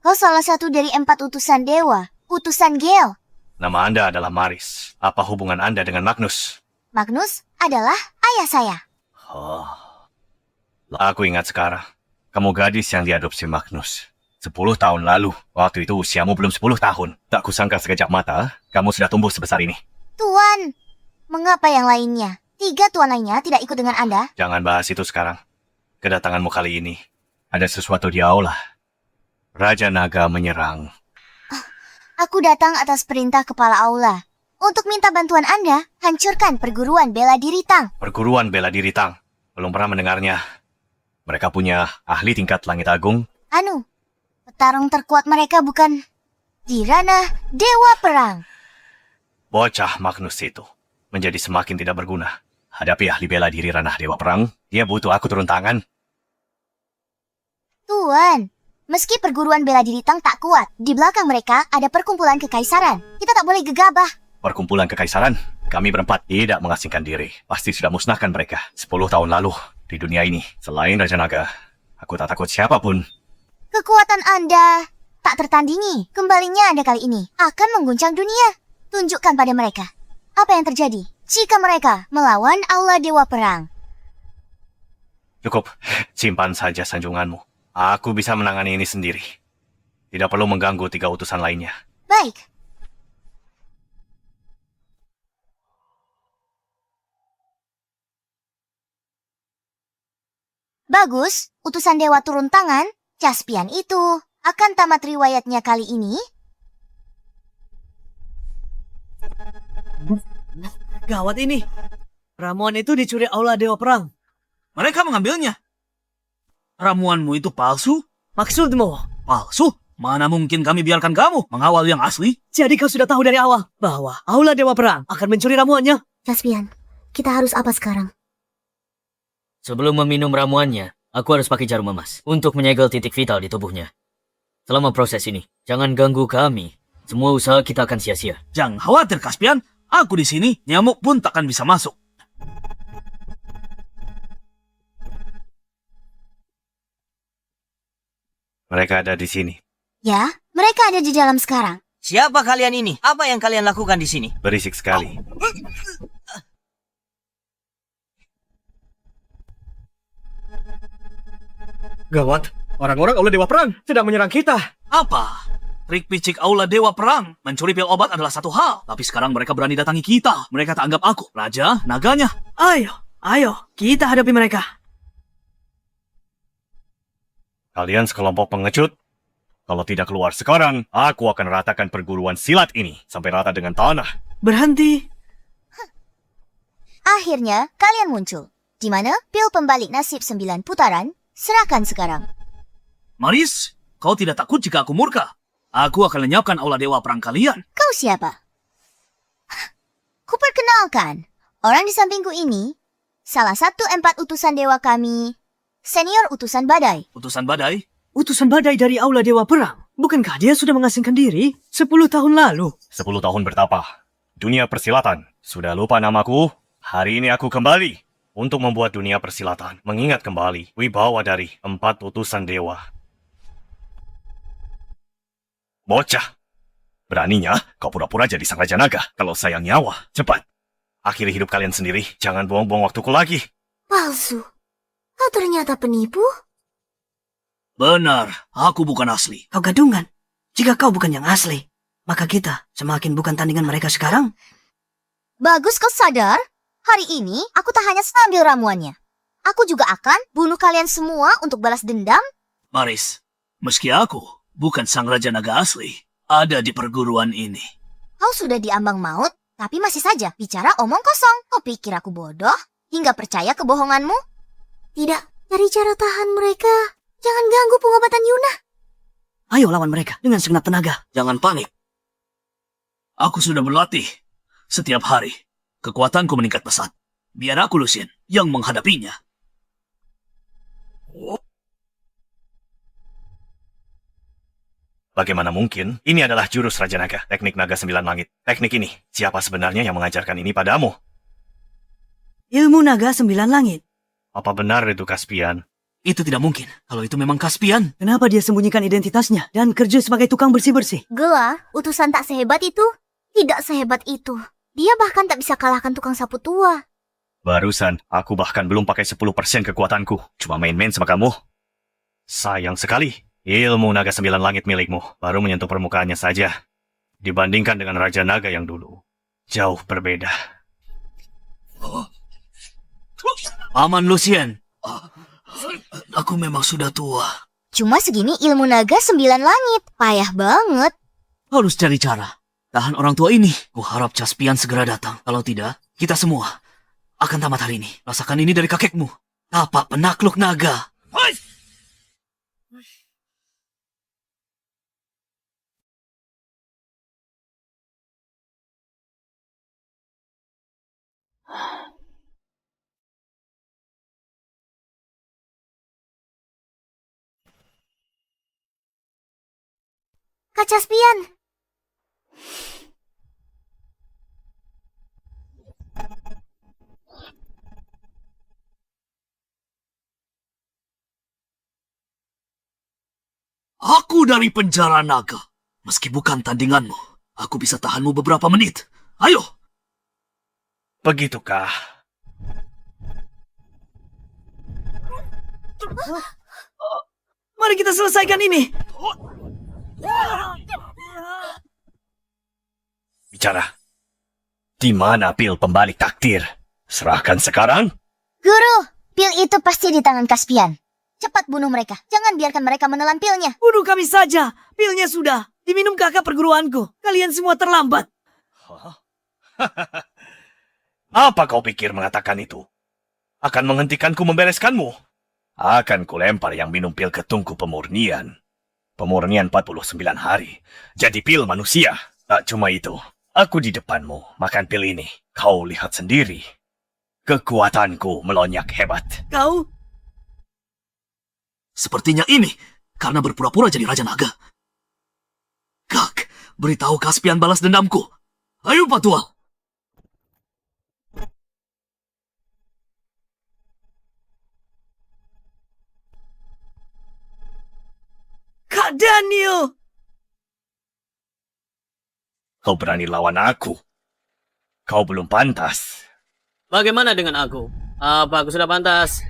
kau salah satu dari 4 utusan dewa. Utusan Gale. Nama Anda adalah Maris. Apa hubungan Anda dengan Magnus? Magnus adalah ayah saya. Oh. Aku ingat sekarang. Kamu gadis yang diadopsi Magnus. 10 tahun lalu. Waktu itu usiamu belum 10 tahun. Tak kusangka sekejap mata, kamu sudah tumbuh sebesar ini. Tuan, mengapa yang lainnya? 3 tuan lainnya tidak ikut dengan Anda? Jangan bahas itu sekarang. Kedatanganmu kali ini. Ada sesuatu di aula. Raja Naga menyerang. Aku datang atas perintah kepala aula. Untuk minta bantuan Anda, hancurkan perguruan bela diri Tang. Perguruan bela diri Tang. Belum pernah mendengarnya. Mereka punya ahli tingkat langit agung. Petarung terkuat mereka bukan di ranah Dewa Perang. Bocah Magnus itu menjadi semakin tidak berguna. Hadapi ahli bela diri ranah Dewa Perang, dia butuh aku turun tangan. Tuan, meski perguruan bela diri Tang tak kuat, di belakang mereka ada perkumpulan kekaisaran. Kita tak boleh gegabah. Perkumpulan kekaisaran? Kami berempat tidak mengasingkan diri. Pasti sudah musnahkan mereka 10 tahun lalu di dunia ini. Selain Raja Naga, aku tak takut siapapun. Kekuatan Anda tak tertandingi. Kembalinya Anda kali ini akan mengguncang dunia. Tunjukkan pada mereka apa yang terjadi jika mereka melawan Aula Dewa Perang. Cukup, simpan saja sanjunganmu. Aku bisa menangani ini sendiri. Tidak perlu mengganggu 3 utusan lainnya. Baik. Bagus, utusan dewa turun tangan. Caspian itu akan tamat riwayatnya kali ini. Gawat ini. Ramuan itu dicuri aula Dewa Perang. Mereka mengambilnya. Ramuanmu itu palsu? Maksudmu? Palsu? Mana mungkin kami biarkan kamu mengawal yang asli? Jadi kau sudah tahu dari awal bahwa aula Dewa Perang akan mencuri ramuannya? Caspian, kita harus apa sekarang? Sebelum meminum ramuannya, aku harus pakai jarum emas untuk menyegel titik vital di tubuhnya. Selama proses ini, jangan ganggu kami. Semua usaha kita akan sia-sia. Jangan khawatir, Caspian. Aku di sini, nyamuk pun takkan bisa masuk. Mereka ada di sini. Ya, mereka ada di dalam sekarang. Siapa kalian ini? Apa yang kalian lakukan di sini? Berisik sekali. Gawat, orang-orang aula Dewa Perang sedang menyerang kita. Apa? Trik picik aula Dewa Perang mencuri pil obat adalah satu hal. Tapi sekarang mereka berani datangi kita. Mereka tak anggap aku raja naganya. Ayo, kita hadapi mereka. Kalian sekelompok pengecut. Kalau tidak keluar sekarang, aku akan ratakan perguruan silat ini sampai rata dengan tanah. Berhenti. Akhirnya, kalian muncul. Di mana pil pembalik nasib 9 putaran, serahkan sekarang. Maris, kau tidak takut jika aku murka? Aku akan lenyapkan aula Dewa Perang kalian. Kau siapa? Kuperkenalkan, orang di sampingku ini, salah satu 4 utusan dewa kami, senior utusan badai. Utusan badai? Utusan badai dari aula Dewa Perang. Bukankah dia sudah mengasingkan diri 10 tahun lalu? 10 tahun bertapa. Dunia persilatan. Sudah lupa namaku? Hari ini aku kembali untuk membuat dunia persilatan mengingat kembali wibawa dari 4 utusan dewa. Bocah, beraninya kau pura-pura jadi sang Raja Naga kalau sayang nyawa. Cepat, akhiri hidup kalian sendiri. Jangan buang-buang waktuku lagi. Palsu. Kau ternyata penipu? Benar, aku bukan asli. Kau gadungan. Jika kau bukan yang asli, maka kita semakin bukan tandingan mereka sekarang. Bagus kau sadar. Hari ini aku tak hanya sambil ramuannya. Aku juga akan bunuh kalian semua untuk balas dendam. Maris, meski aku bukan sang Raja Naga asli, ada di perguruan ini. Kau sudah diambang maut, tapi masih saja bicara omong kosong. Kau pikir aku bodoh hingga percaya kebohonganmu? Tidak, cari cara tahan mereka. Jangan ganggu pengobatan Yuna. Ayo lawan mereka dengan segenap tenaga. Jangan panik. Aku sudah berlatih. Setiap hari, kekuatanku meningkat pesat. Biar aku, Lucien, yang menghadapinya. Bagaimana mungkin? Ini adalah jurus Raja Naga, teknik naga 9 langit. Teknik ini, siapa sebenarnya yang mengajarkan ini padamu? Ilmu naga 9 langit. Apa benar itu Caspian? Itu tidak mungkin, kalau itu memang Caspian. Kenapa dia sembunyikan identitasnya dan kerja sebagai tukang bersih-bersih? Gela, utusan tak sehebat itu. Tidak sehebat itu. Dia bahkan tak bisa kalahkan tukang sapu tua. Barusan, aku bahkan belum pakai 10% kekuatanku. Cuma main-main sama kamu. Sayang sekali. Ilmu naga 9 langit milikmu baru menyentuh permukaannya saja. Dibandingkan dengan Raja Naga yang dulu. Jauh berbeda. Paman Lucien. Aku memang sudah tua. Cuma segini ilmu naga 9 langit. Payah banget. Harus cari cara. Tahan orang tua ini. Kuharap Caspian segera datang. Kalau tidak, kita semua akan tamat hari ini. Rasakan ini dari kakekmu. Tapak penakluk naga. Kak Caspian. Aku dari penjara naga. Meski bukan tandinganmu, aku bisa tahanmu beberapa menit. Ayo! Begitukah? Mari kita selesaikan ini. Bicara. Di mana pil pembalik takdir? Serahkan sekarang. Guru, pil itu pasti di tangan Caspian. Cepat bunuh mereka. Jangan biarkan mereka menelan pilnya. Bunuh kami saja. Pilnya sudah. Diminum kakak perguruanku. Kalian semua terlambat. Apa kau pikir mengatakan itu? Akan menghentikanku membereskanmu? Akan kulempar yang minum pil ke tungku pemurnian. Pemurnian 49 hari. Jadi pil manusia. Tak cuma itu. Aku di depanmu makan pil ini. Kau lihat sendiri. Kekuatanku melonjak hebat. Kau? Sepertinya ini karena berpura-pura jadi Raja Naga. Gak, beritahu Caspian balas dendamku. Ayo Patua. Kak Daniel! Kau berani lawan aku. Kau belum pantas. Bagaimana dengan aku? Apa aku sudah pantas?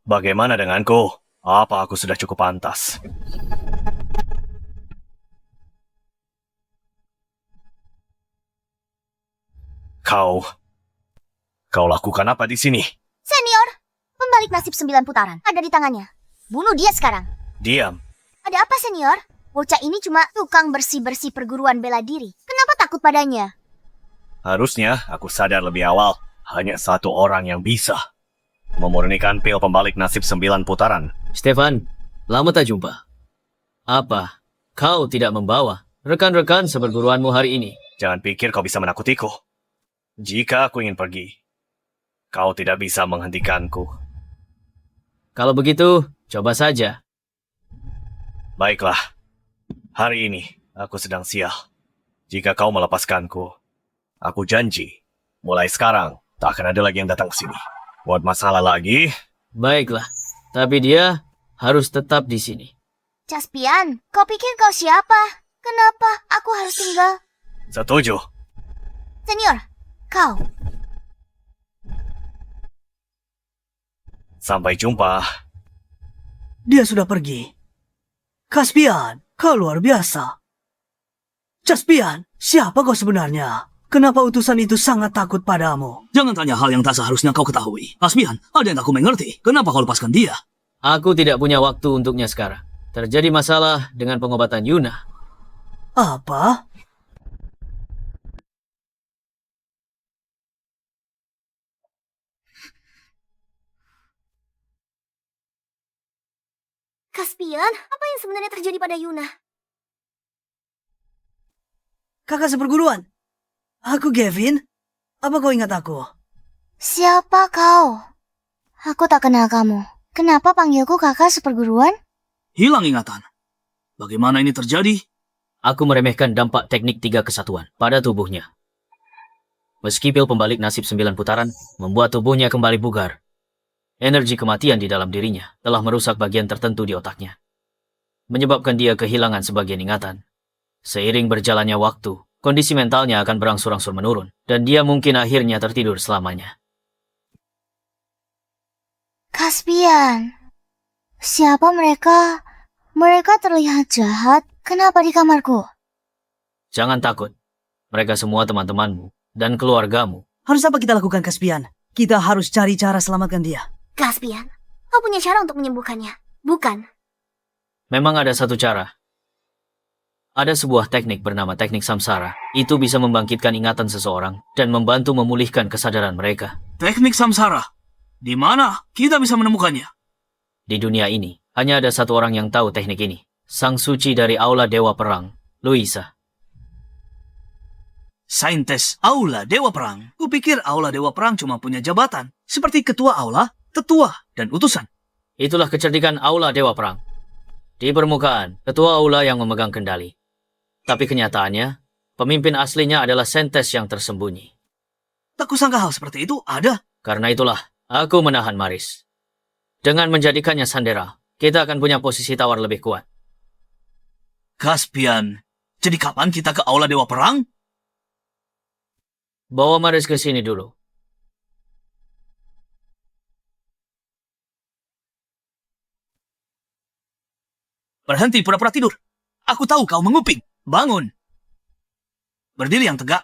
Bagaimana denganku? Apa aku sudah cukup pantas? Kau lakukan apa di sini? Senior, pembalik nasib 9 putaran. Ada di tangannya. Bunuh dia sekarang. Diam. Ada apa, Senior? Bocah ini cuma tukang bersih-bersih perguruan bela diri. Kenapa takut padanya? Harusnya aku sadar lebih awal. Hanya satu orang yang bisa memurnikan pil pembalik nasib 9 putaran. Stefan, lama tak jumpa. Apa? Kau tidak membawa rekan-rekan seperguruanmu hari ini? Jangan pikir kau bisa menakutiku. Jika aku ingin pergi, kau tidak bisa menghentikanku. Kalau begitu, coba saja. Baiklah, hari ini aku sedang sial. Jika kau melepaskanku, aku janji, mulai sekarang tak akan ada lagi yang datang ke sini. Buat masalah lagi. Baiklah, tapi dia harus tetap di sini. Caspian, kau pikir kau siapa? Kenapa aku harus tinggal? Setuju. Senior, kau. Sampai jumpa. Dia sudah pergi. Caspian, kau luar biasa. Caspian, siapa kau sebenarnya? Kenapa utusan itu sangat takut padamu? Jangan tanya hal yang tak seharusnya kau ketahui. Caspian, ada yang aku mengerti. Kenapa kau lepaskan dia? Aku tidak punya waktu untuknya sekarang. Terjadi masalah dengan pengobatan Yuna. Apa? Caspian, apa yang sebenarnya terjadi pada Yuna? Kakak seperguruan. Aku Gavin. Apa kau ingat aku? Siapa kau? Aku tak kenal kamu. Kenapa panggilku kakak seperguruan? Hilang ingatan. Bagaimana ini terjadi? Aku meremehkan dampak teknik 3 kesatuan pada tubuhnya. Meski pil pembalik nasib 9 putaran membuat tubuhnya kembali bugar, energi kematian di dalam dirinya telah merusak bagian tertentu di otaknya, menyebabkan dia kehilangan sebagian ingatan. Seiring berjalannya waktu, kondisi mentalnya akan berangsur-angsur menurun, dan dia mungkin akhirnya tertidur selamanya. Caspian, siapa mereka? Mereka terlihat jahat. Kenapa di kamarku? Jangan takut. Mereka semua teman-temanmu dan keluargamu. Harus apa kita lakukan, Caspian? Kita harus cari cara selamatkan dia. Caspian, kau punya cara untuk menyembuhkannya, bukan? Memang ada satu cara. Ada sebuah teknik bernama teknik samsara. Itu bisa membangkitkan ingatan seseorang dan membantu memulihkan kesadaran mereka. Teknik samsara. Di mana kita bisa menemukannya? Di dunia ini, hanya ada satu orang yang tahu teknik ini. Sang suci dari Aula Dewa Perang, Luisa. Saintes Aula Dewa Perang. Kupikir Aula Dewa Perang cuma punya jabatan. Seperti ketua aula, tetua, dan utusan. Itulah kecerdikan Aula Dewa Perang. Di permukaan, ketua aula yang memegang kendali. Tapi kenyataannya, pemimpin aslinya adalah Saintes yang tersembunyi. Tak kusangka hal seperti itu ada. Karena itulah, aku menahan Maris. Dengan menjadikannya sandera, kita akan punya posisi tawar lebih kuat. Caspian, jadi kapan kita ke Aula Dewa Perang? Bawa Maris ke sini dulu. Berhenti pura-pura tidur. Aku tahu kau menguping. Bangun. Berdiri yang tegak.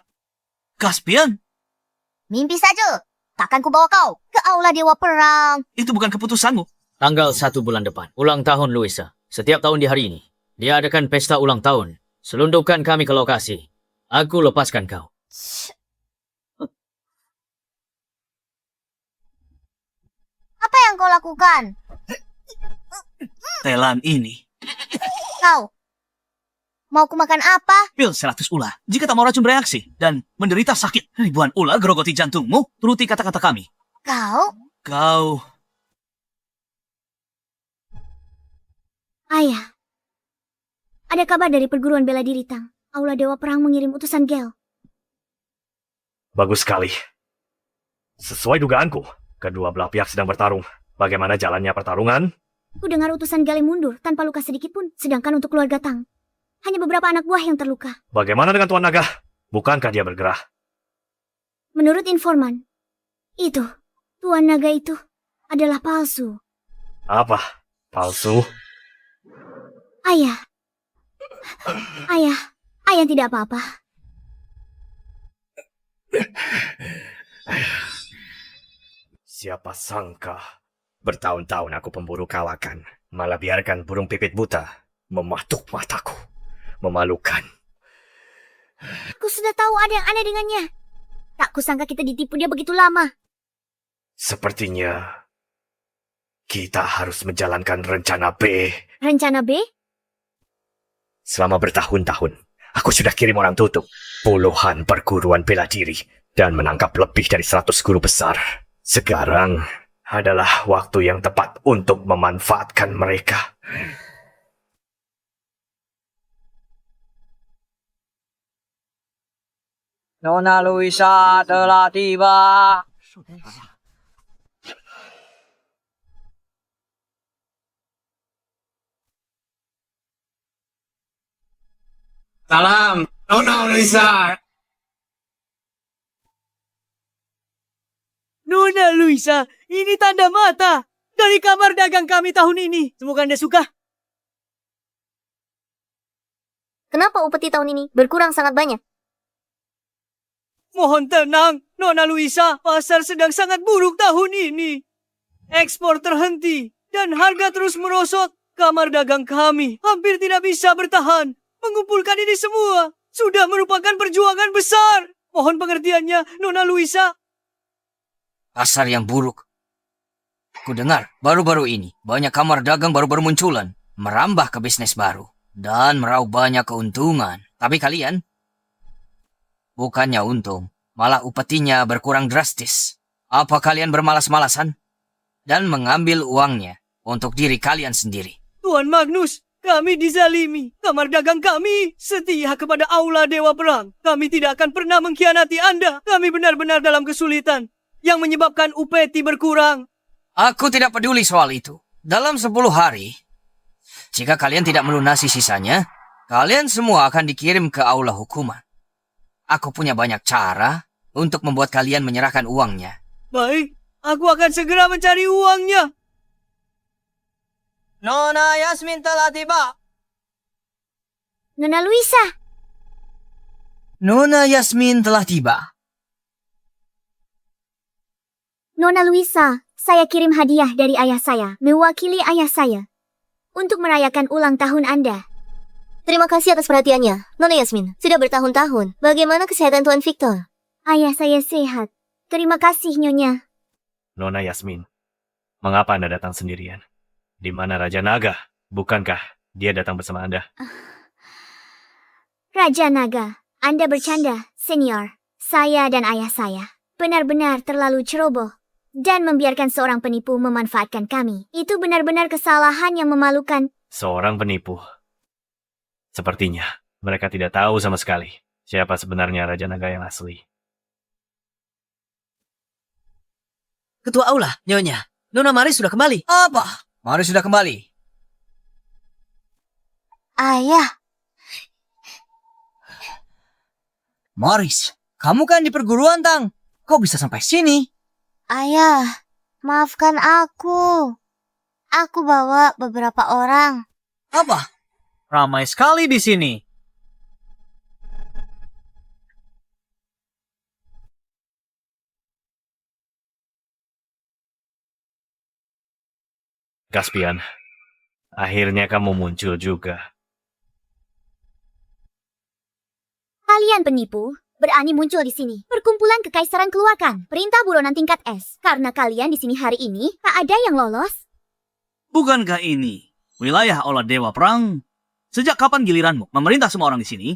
Caspian, Mimpi saja. Takkan ku bawa kau ke aula Dewa Perang. itu bukan keputusanmu. Tanggal 1 bulan depan, ulang tahun Luisa. Setiap tahun di hari ini, dia adakan pesta ulang tahun. Selundupkan kami ke lokasi. Aku lepaskan kau. Apa yang kau lakukan? Telan ini. Kau mau ku makan apa? Pil 100 ular. Jika tak mau racun bereaksi dan menderita sakit, ribuan ular gerogoti jantungmu, turuti kata-kata kami. Kau? Ayah, ada kabar dari perguruan bela diri Tang. Aula Dewa Perang mengirim utusan Gel. Bagus sekali. Sesuai dugaanku, kedua belah pihak sedang bertarung. Bagaimana jalannya pertarungan? Ku dengar utusan Gel mundur tanpa luka sedikit pun, sedangkan untuk keluarga Tang, hanya beberapa anak buah yang terluka. Bagaimana dengan Tuan Naga? Bukankah dia bergerah? Menurut informan, Tuan Naga itu adalah palsu. Apa? Palsu? Ayah tidak apa-apa. Siapa sangka bertahun-tahun aku pemburu kawakan, malah biarkan burung pipit buta mematuk mataku. Memalukan. Aku sudah tahu ada yang aneh dengannya. Tak kusangka kita ditipu dia begitu lama. Sepertinya kita harus menjalankan rencana B. Rencana B? Selama bertahun-tahun, aku sudah kirim orang tutup puluhan perguruan bela diri dan menangkap lebih dari 100 guru besar. Sekarang adalah waktu yang tepat untuk memanfaatkan mereka. Nona Luisa telah tiba. Salam, Nona Luisa. Nona Luisa, ini tanda mata dari kamar dagang kami tahun ini. Semoga Anda suka. Kenapa upeti tahun ini berkurang sangat banyak? Mohon tenang, Nona Luisa. Pasar sedang sangat buruk tahun ini. Ekspor terhenti dan harga terus merosot. Kamar dagang kami hampir tidak bisa bertahan. Mengumpulkan ini semua sudah merupakan perjuangan besar. Mohon pengertiannya, Nona Luisa. Pasar yang buruk. Ku dengar baru-baru ini banyak kamar dagang baru-baru munculan, merambah ke bisnis baru dan meraup banyak keuntungan. Tapi kalian bukannya untung, malah upetinya berkurang drastis. Apa kalian bermalas-malasan dan mengambil uangnya untuk diri kalian sendiri? Tuan Magnus, kami dizalimi. Kamar dagang kami setia kepada aula Dewa Perang. Kami tidak akan pernah mengkhianati Anda. Kami benar-benar dalam kesulitan yang menyebabkan upeti berkurang. Aku tidak peduli soal itu. Dalam 10 hari, jika kalian tidak melunasi sisanya, kalian semua akan dikirim ke aula hukuman. Aku punya banyak cara untuk membuat kalian menyerahkan uangnya. Baik, aku akan segera mencari uangnya. Nona Yasmin telah tiba. Nona Luisa, Nona Yasmin telah tiba. Nona Luisa, saya kirim hadiah dari ayah saya, mewakili ayah saya, untuk merayakan ulang tahun Anda. Terima kasih atas perhatiannya, Nona Yasmin. Sudah bertahun-tahun. Bagaimana kesehatan Tuan Victor? Ayah saya sehat. Terima kasih, Nyonya. Nona Yasmin, mengapa Anda datang sendirian? Di mana Raja Naga? Bukankah dia datang bersama Anda? Raja Naga, Anda bercanda, senior. Saya dan ayah saya benar-benar terlalu ceroboh dan membiarkan seorang penipu memanfaatkan kami. Itu benar-benar kesalahan yang memalukan. Seorang penipu. Sepertinya mereka tidak tahu sama sekali siapa sebenarnya Raja Naga yang asli. Ketua Aula, Nyonya. Nona Maris sudah kembali. Apa? Mari sudah kembali. Ayah, Maris, kamu kan di perguruan, Tang. Kok bisa sampai sini? ayah, maafkan aku. Aku bawa beberapa orang. Apa? Ramai sekali di sini. Caspian, akhirnya kamu muncul juga. Kalian penipu, berani muncul di sini. Perkumpulan Kekaisaran keluarkan perintah buronan tingkat S. Karena kalian di sini hari ini, tak ada yang lolos. Bukankah ini wilayah Olah Dewa Perang? Sejak kapan giliranmu memerintah semua orang di sini?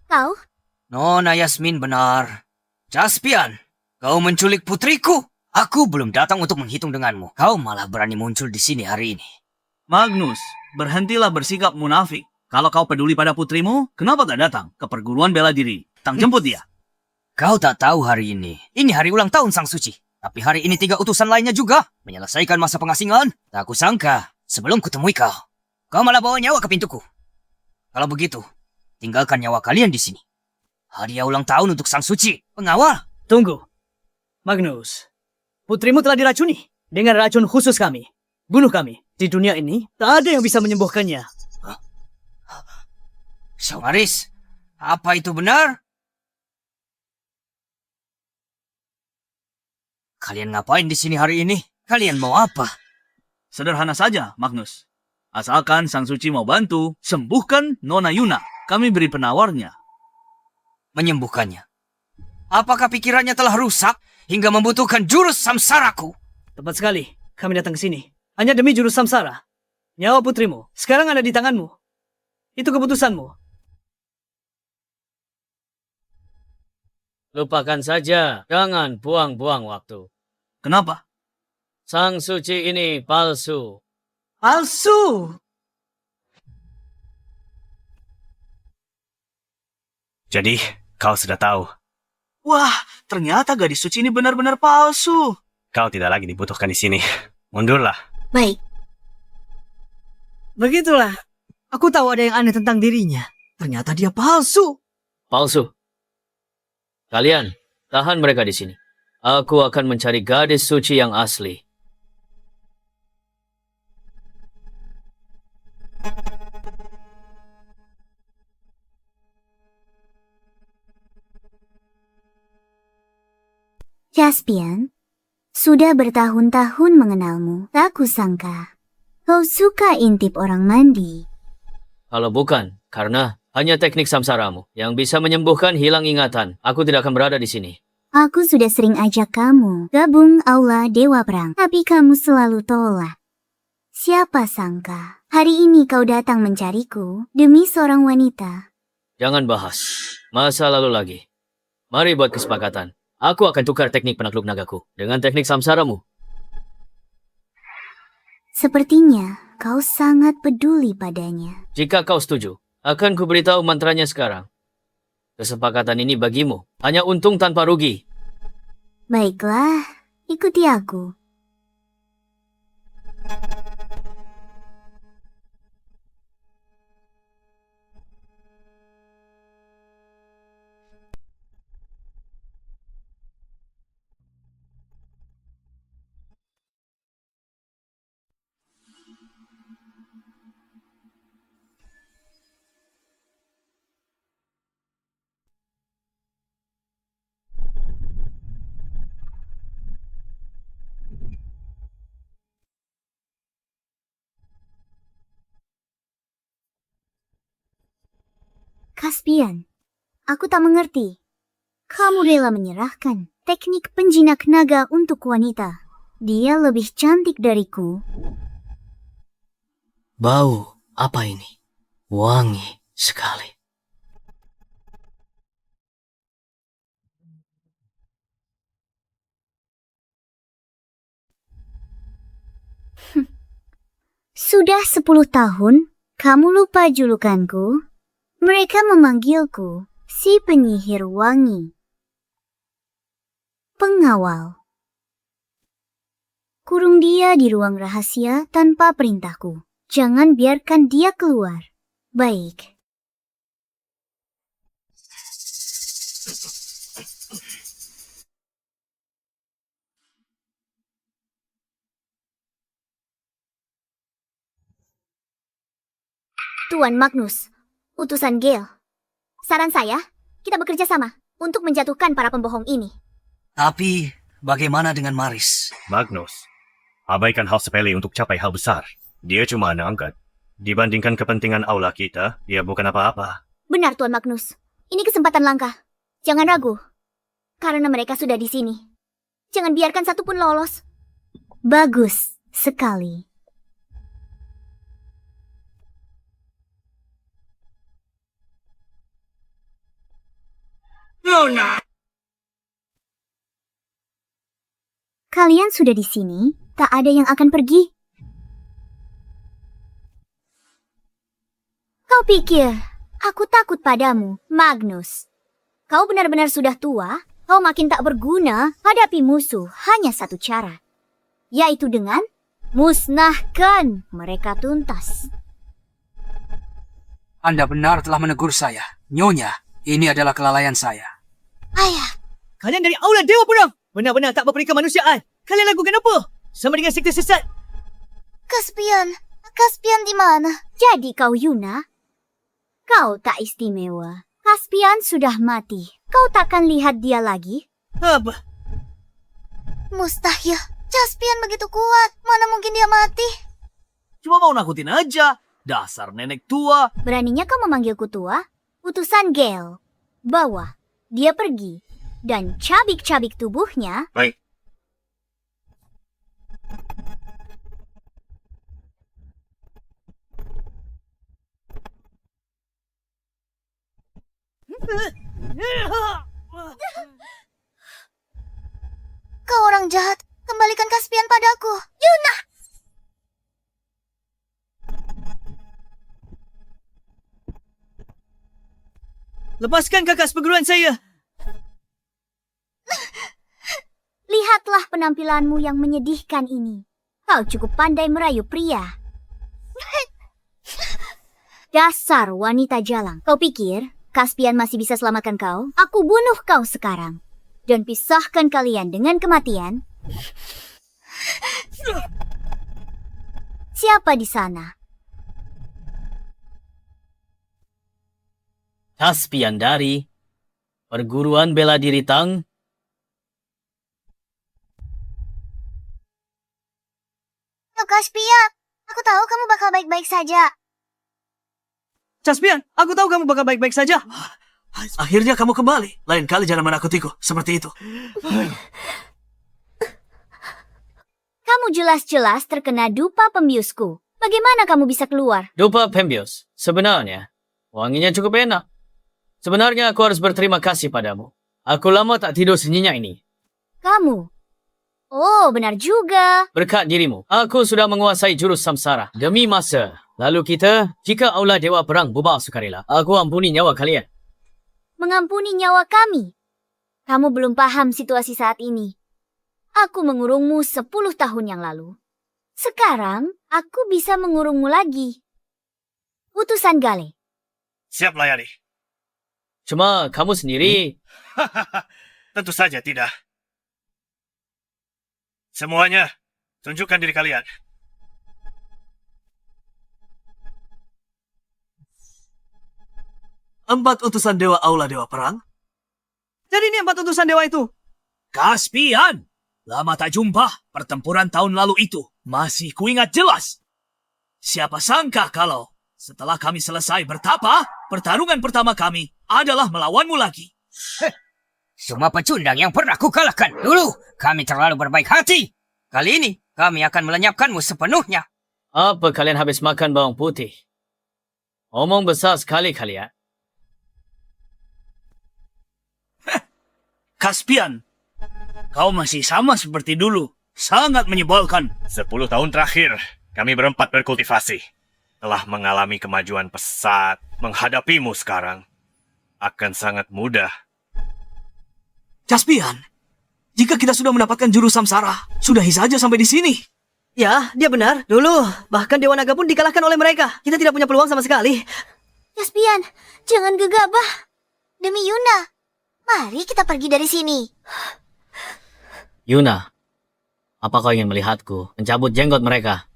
Kau, Nona Yasmin benar. Caspian, kau menculik putriku. Aku belum datang untuk menghitung denganmu. Kau malah berani muncul di sini hari ini. Magnus, berhentilah bersikap munafik. Kalau kau peduli pada putrimu, kenapa tak datang ke perguruan bela diri? Tang jemput dia. Kau tak tahu hari ini. Ini hari ulang tahun Sang Suci. Tapi hari ini 3 utusan lainnya juga menyelesaikan masa pengasingan. Tak kusangka sebelum kutemui kau, kau malah bawa nyawa ke pintuku. Kalau begitu, tinggalkan nyawa kalian di sini. Hadiah ulang tahun untuk Sang Suci. Pengawal. Tunggu. Magnus, putrimu telah diracuni dengan racun khusus kami. Bunuh kami. Di dunia ini, tak ada yang bisa menyembuhkannya. Saumaris, apa itu benar? Kalian ngapain di sini hari ini? Kalian mau apa? Sederhana saja, Magnus. Asalkan Sang Suci mau bantu, sembuhkan Nona Yuna. Kami beri penawarnya. Menyembuhkannya. Apakah pikirannya telah rusak hingga membutuhkan jurus samsaraku? Tepat sekali, kami datang ke sini. Hanya demi jurus samsara. Nyawa putrimu sekarang ada di tanganmu. Itu keputusanmu. Lupakan saja, jangan buang-buang waktu. Kenapa? Sang Suci ini palsu. Palsu! Jadi, kau sudah tahu. Wah, ternyata gadis suci ini benar-benar palsu. Kau tidak lagi dibutuhkan di sini. Mundurlah. Baik. Begitulah. Aku tahu ada yang aneh tentang dirinya. Ternyata dia palsu. Palsu. Kalian, tahan mereka di sini. Aku akan mencari gadis suci yang asli. Caspian, sudah bertahun-tahun mengenalmu. Tak kusangka kau suka intip orang mandi. Kalau bukan, karena hanya teknik samsaramu yang bisa menyembuhkan hilang ingatan, aku tidak akan berada di sini. Aku sudah sering ajak kamu gabung Aula Dewa Perang, tapi kamu selalu tolak. Siapa sangka hari ini kau datang mencariku demi seorang wanita. Jangan bahas masa lalu lagi. Mari buat kesepakatan. Aku akan tukar teknik penakluk nagaku dengan teknik samsaramu. Sepertinya kau sangat peduli padanya. Jika kau setuju, akan kuberitahu mantranya sekarang. Kesepakatan ini bagimu, hanya untung tanpa rugi. Baiklah, ikuti aku. Caspian, aku tak mengerti. Kamu rela menyerahkan teknik penjinak naga untuk wanita. Dia lebih cantik dariku. Bau apa ini? Wangi sekali. Sudah 10 tahun, kamu lupa julukanku? Mereka memanggilku si penyihir wangi. Pengawal. Kurung dia di ruang rahasia tanpa perintahku. Jangan biarkan dia keluar. Baik. Tuan Magnus, utusan Gale. Saran saya, kita bekerja sama untuk menjatuhkan para pembohong ini. Tapi, bagaimana dengan Maris? Magnus, abaikan hal sepele untuk capai hal besar. Dia cuma anak angkat. Dibandingkan kepentingan aula kita, dia bukan apa-apa. Benar, Tuan Magnus. Ini kesempatan langka. Jangan ragu. Karena mereka sudah di sini. Jangan biarkan satu pun lolos. Bagus sekali. Luna! Kalian sudah di sini, tak ada yang akan pergi. Kau pikir, aku takut padamu, Magnus. Kau benar-benar sudah tua, kau makin tak berguna, hadapi musuh hanya satu cara. Yaitu dengan musnahkan mereka tuntas. Anda benar telah menegur saya. Nyonya, ini adalah kelalaian saya. Ayah, Kalian dari aula Dewa Perang. Benar-benar tak berperi kemanusiaan. Kalian lakukan apa? Sama dengan sekte sesat. Kaspian. Kaspian di mana? Jadi kau Yuna, kau tak istimewa. Kaspian sudah mati. Kau takkan lihat dia lagi. Apa? Mustahil. Kaspian begitu kuat. Mana mungkin dia mati? Cuma mau nakutin aja. Dasar nenek tua. Beraninya kau memanggilku tua? Utusan Gale. Bawa. Dia pergi. Dan cabik-cabik tubuhnya... Baik. Kau orang jahat. Kembalikan Kaspian padaku. Yuna! Lepaskan kakas perguruan saya. Lihatlah penampilanmu yang menyedihkan ini. Kau cukup pandai merayu pria. Dasar wanita jalang. Kau pikir Kaspian masih bisa selamatkan kau? Aku bunuh kau sekarang. Dan pisahkan kalian dengan kematian. Siapa di sana? Kaspian dari Perguruan Bela Diri Tang. Kaspian, aku tahu kamu bakal baik-baik saja. Caspian, aku tahu kamu bakal baik-baik saja. Akhirnya kamu kembali. Lain kali jangan menakutiku. Seperti itu. Kamu jelas-jelas terkena dupa pembiusku. Bagaimana kamu bisa keluar? Dupa Pembius. Sebenarnya, wanginya cukup enak. Sebenarnya aku harus berterima kasih padamu. Aku lama tak tidur senyenyak ini. Kamu? Oh, benar juga. Berkat dirimu, aku sudah menguasai jurus samsara. Demi masa. Lalu kita, jika aula Dewa Perang bubar sukarela, aku ampuni nyawa kalian. Mengampuni nyawa kami. Kamu belum paham situasi saat ini. Aku mengurungmu 10 tahun yang lalu. Sekarang, aku bisa mengurungmu lagi. Utusan Gale. Siap layani. Cuma kamu sendiri... Tentu saja tidak. Semuanya, tunjukkan diri kalian. Empat utusan dewa aula Dewa Perang. Jadi ini 4 utusan dewa itu. Kaspian! Lama tak jumpa. Pertempuran tahun lalu itu masih kuingat jelas. Siapa sangka kalau setelah kami selesai bertapa, pertarungan pertama kami adalah melawanmu lagi. Semua pecundang yang pernah kukalahkan dulu, kami terlalu berbaik hati. Kali ini, kami akan melenyapkanmu sepenuhnya. Apa kalian habis makan bawang putih? Omong besar sekali kalian. Kaspian, kau masih sama seperti dulu. Sangat menyebalkan. 10 tahun terakhir, kami berempat berkultivasi. Telah mengalami kemajuan pesat. Menghadapimu sekarang akan sangat mudah. Kaspian, jika kita sudah mendapatkan jurus samsara, sudahi saja sampai di sini. Ya, dia benar. Dulu, bahkan Dewa Naga pun dikalahkan oleh mereka. Kita tidak punya peluang sama sekali. Kaspian, jangan gegabah. Demi Yuna, mari kita pergi dari sini. Yuna, apa kau ingin melihatku mencabut jenggot mereka?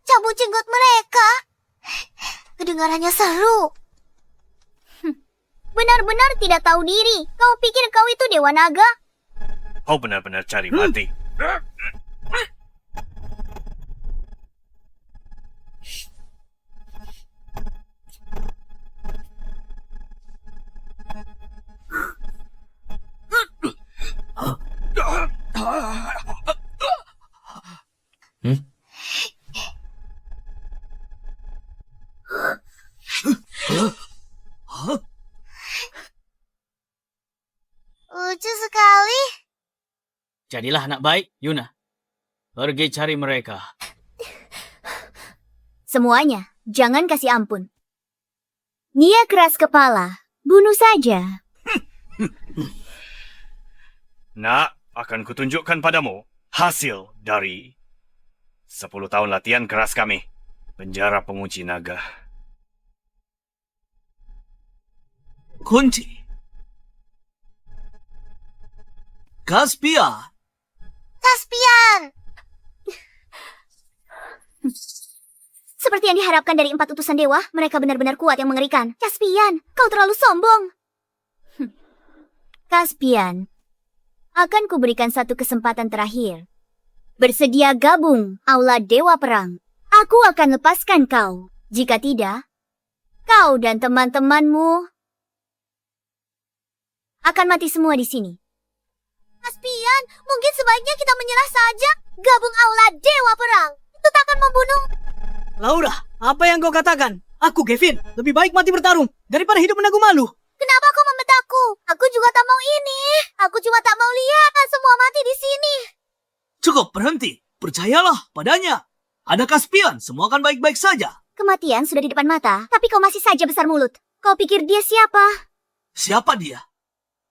Cabut jenggot mereka. Kedengarannya seru. Benar-benar tidak tahu diri. Kau pikir kau itu Dewa Naga? Kau benar-benar cari mati. Lucu sekali. Jadilah anak baik, Yuna. Pergi cari mereka. Semuanya, jangan kasih ampun. Dia keras kepala. Bunuh saja. Nak, akan kutunjukkan padamu hasil dari 10 tahun latihan keras kami. Penjara pengunci naga. Kunci. Caspia. Caspian. Seperti yang diharapkan dari 4 utusan dewa, mereka benar-benar kuat yang mengerikan. Caspian, kau terlalu sombong. Caspian, akan kuberikan satu kesempatan terakhir. Bersedia gabung, Aula Dewa Perang. Aku akan lepaskan kau. Jika tidak, kau dan teman-temanmu akan mati semua di sini. Caspian, mungkin sebaiknya kita menyerah saja. Gabung Aula Dewa Perang. Itu takkan membunuh. Laura, apa yang kau katakan? Aku, Kevin, lebih baik mati bertarung daripada hidup menanggung malu. Kenapa kau membedaku? Aku juga tak mau ini. Aku cuma tak mau lihat semua mati di sini. Cukup, berhenti. Percayalah padanya. Ada Caspian, semua akan baik-baik saja. Kematian sudah di depan mata, tapi kau masih saja besar mulut. Kau pikir dia siapa? Siapa dia?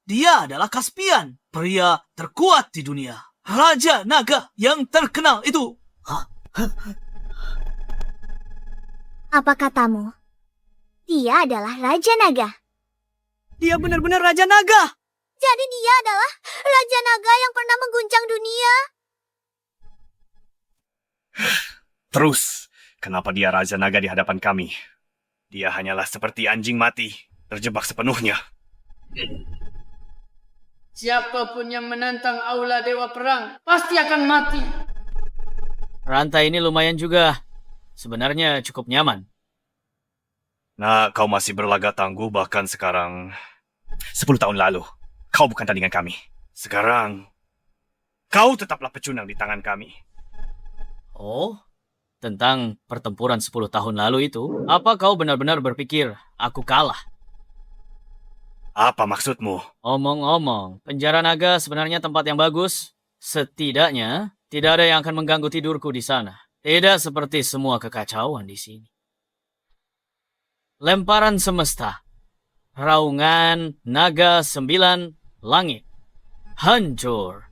Dia adalah Caspian, pria terkuat di dunia. Raja Naga yang terkenal itu. Apa katamu? Dia adalah Raja Naga. Dia benar-benar Raja Naga. Jadi dia adalah Raja Naga yang pernah mengguncang dunia. Terus, kenapa dia Raja Naga di hadapan kami? Dia hanyalah seperti anjing mati, terjebak sepenuhnya. Siapapun yang menantang Aula Dewa Perang pasti akan mati. Rantai ini lumayan juga. Sebenarnya cukup nyaman. Nah, kau masih berlagak tangguh bahkan sekarang 10 tahun lalu. Kau bukan tandingan kami. Sekarang, kau tetaplah pecundang di tangan kami. Oh, tentang pertempuran 10 tahun lalu itu, apa kau benar-benar berpikir aku kalah? Apa maksudmu? Omong-omong, penjara naga sebenarnya tempat yang bagus. Setidaknya, tidak ada yang akan mengganggu tidurku di sana. Tidak seperti semua kekacauan di sini. Lemparan semesta. Raungan naga 9 langit. Hancur.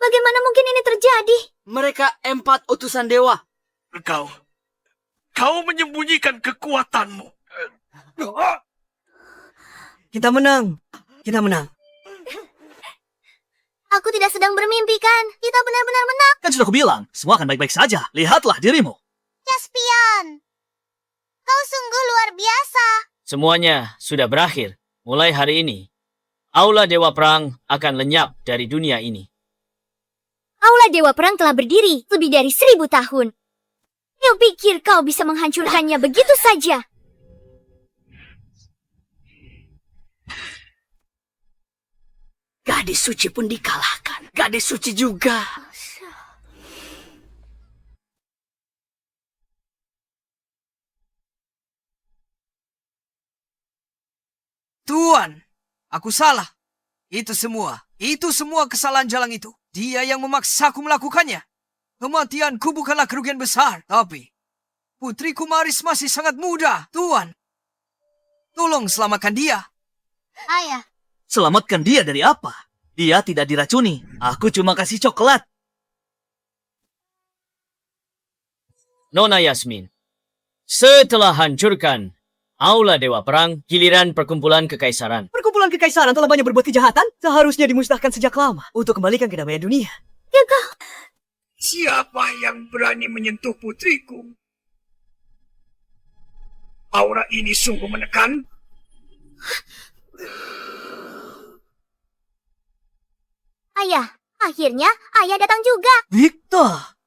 Bagaimana mungkin ini terjadi? Mereka 4 utusan dewa. Kau menyembunyikan kekuatanmu. Kita menang. Kita menang. Aku tidak sedang bermimpi kan? Kita benar-benar menang. Kan sudah kubilang, semua akan baik-baik saja. Lihatlah dirimu. Caspian, kau sungguh luar biasa. Semuanya sudah berakhir. Mulai hari ini, Aula Dewa Perang akan lenyap dari dunia ini. Aula Dewa Perang telah berdiri lebih dari 1000 tahun. Kau pikir kau bisa menghancurkannya begitu saja? Gadis suci pun dikalahkan. Gadis suci juga. Tuan, aku salah. Itu semua kesalahan Jalang itu. Dia yang memaksaku melakukannya. Kematianku bukanlah kerugian besar, tapi putriku Maris masih sangat muda, Tuan. Tolong selamatkan dia. Ayah, Selamatkan dia dari apa? Dia tidak diracuni. Aku cuma kasih coklat. Nona Yasmin, Setelah hancurkan Aula Dewa Perang, giliran perkumpulan kekaisaran. Perkumpulan kekaisaran telah banyak berbuat kejahatan, seharusnya dimusnahkan sejak lama untuk kembalikan kedamaian dunia. Siapa yang berani menyentuh putriku? Aura ini sungguh menekan. Ayah, akhirnya ayah datang juga. Victor!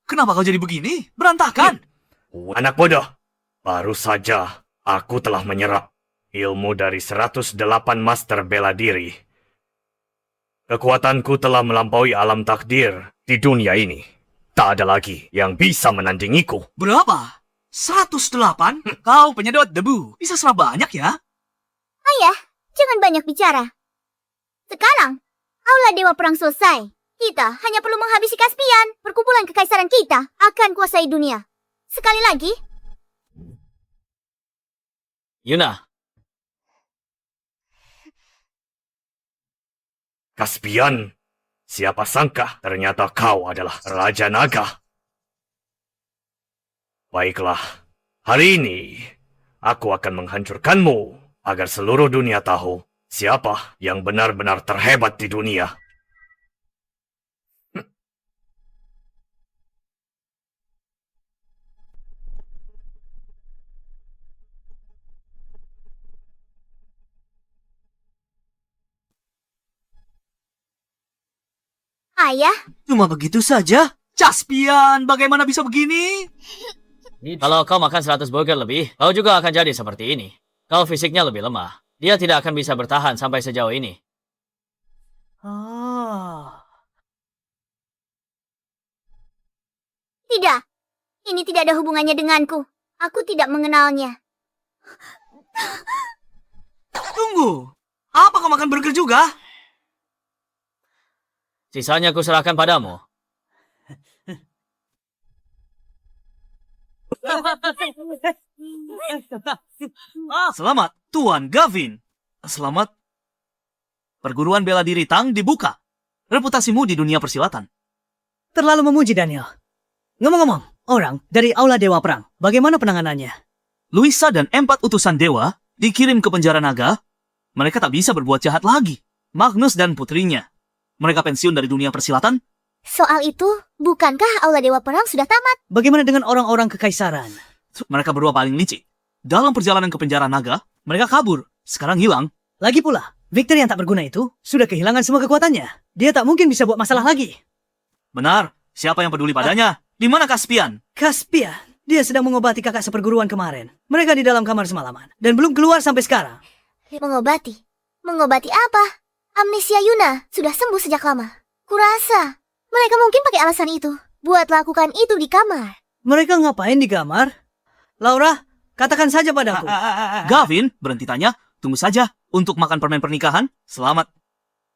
Kenapa kau jadi begini? Berantakan! Anak bodoh, baru saja aku telah menyerap ilmu dari 108 master bela diri. Kekuatanku telah melampaui alam takdir di dunia ini. Tak ada lagi yang bisa menandingiku. Berapa? 108? Kau penyedot debu. Bisa serap banyak ya? Ayah, jangan banyak bicara. Sekarang, Aula Dewa Perang selesai. Kita hanya perlu menghabisi Caspian. Perkumpulan kekaisaran kita akan kuasai dunia. Sekali lagi, Yuna, Caspian, siapa sangka ternyata kau adalah Raja Naga. Baiklah, hari ini aku akan menghancurkanmu agar seluruh dunia tahu siapa yang benar-benar terhebat di dunia. ayah, Cuma begitu saja? Caspian, bagaimana bisa begini? kalau kau makan 100 burger lebih, kau juga akan jadi seperti ini. Kau fisiknya lebih lemah. Dia tidak akan bisa bertahan sampai sejauh ini. tidak. Ini tidak ada hubungannya denganku. Aku tidak mengenalnya. Tunggu, apa kau makan burger juga? Sisanya kuserahkan padamu. Selamat, Tuan Gavin. Selamat. Perguruan bela diri Tang dibuka. Reputasimu di dunia persilatan. Terlalu memuji, Daniel. Ngomong-ngomong, orang dari Aula Dewa Perang, bagaimana penanganannya? Luisa dan 4 utusan dewa dikirim ke penjara naga. Mereka tak bisa berbuat jahat lagi. Magnus dan putrinya. Mereka pensiun dari dunia persilatan. Soal itu, bukankah Aula Dewa Perang sudah tamat? Bagaimana dengan orang-orang kekaisaran? Mereka berdua paling licik. Dalam perjalanan ke penjara naga, mereka kabur. Sekarang hilang. Lagi pula, Victor yang tak berguna itu sudah kehilangan semua kekuatannya. Dia tak mungkin bisa buat masalah lagi. Benar. Siapa yang peduli padanya? Di mana Caspian? Caspian, dia sedang mengobati kakak seperguruan kemarin. Mereka di dalam kamar semalaman dan belum keluar sampai sekarang. Mengobati? Mengobati apa? Amnesia Yuna sudah sembuh sejak lama. Kurasa mereka mungkin pakai alasan itu buat lakukan itu di kamar. Mereka ngapain di kamar? Laura, katakan saja padaku. Gavin, berhenti tanya. Tunggu saja untuk makan permen pernikahan. Selamat.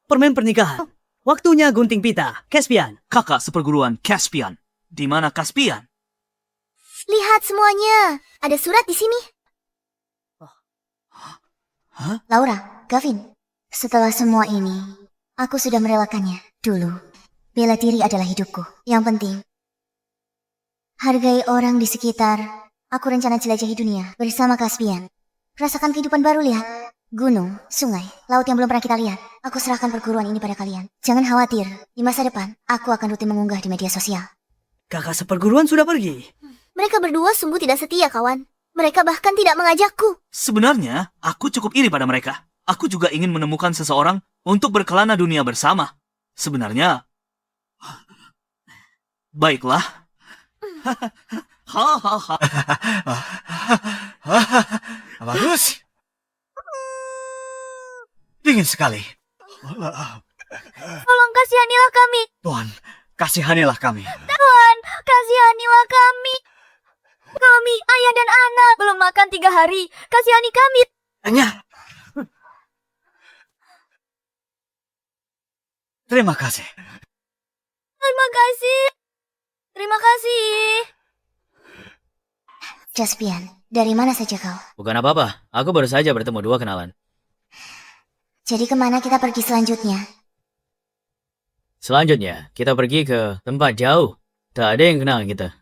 Permen pernikahan. Waktunya gunting pita. Caspian. Kakak seperguruan Caspian. Di mana Caspian? Lihat semuanya. Ada surat di sini. Laura, Gavin. Setelah semua ini, aku sudah merelakannya. Dulu, bela diri adalah hidupku. Yang penting, hargai orang di sekitar. Aku rencana jelajahi dunia bersama Caspian. Rasakan kehidupan baru, lihat. Gunung, sungai, laut yang belum pernah kita lihat. Aku serahkan perguruan ini pada kalian. Jangan khawatir, di masa depan, aku akan rutin mengunggah di media sosial. Kakak seperguruan sudah pergi. Mereka berdua sungguh tidak setia, kawan. Mereka bahkan tidak mengajakku. Sebenarnya, aku cukup iri pada mereka. Aku juga ingin menemukan seseorang untuk berkelana dunia bersama. Sebenarnya, baiklah. Bagus. Dingin sekali. Tolong kasihanilah kami. Tuan, kasihanilah kami. Tuhan, kasihanilah kami. Kami, ayah dan anak, belum makan 3 hari. Kasihani kami. Hanya. Terima kasih. Terima kasih. Terima kasih. Caspian, dari mana saja kau? Bukan apa-apa, aku baru saja bertemu 2 kenalan. Jadi kemana kita pergi selanjutnya? Selanjutnya, kita pergi ke tempat jauh. Tak ada yang kenal kita.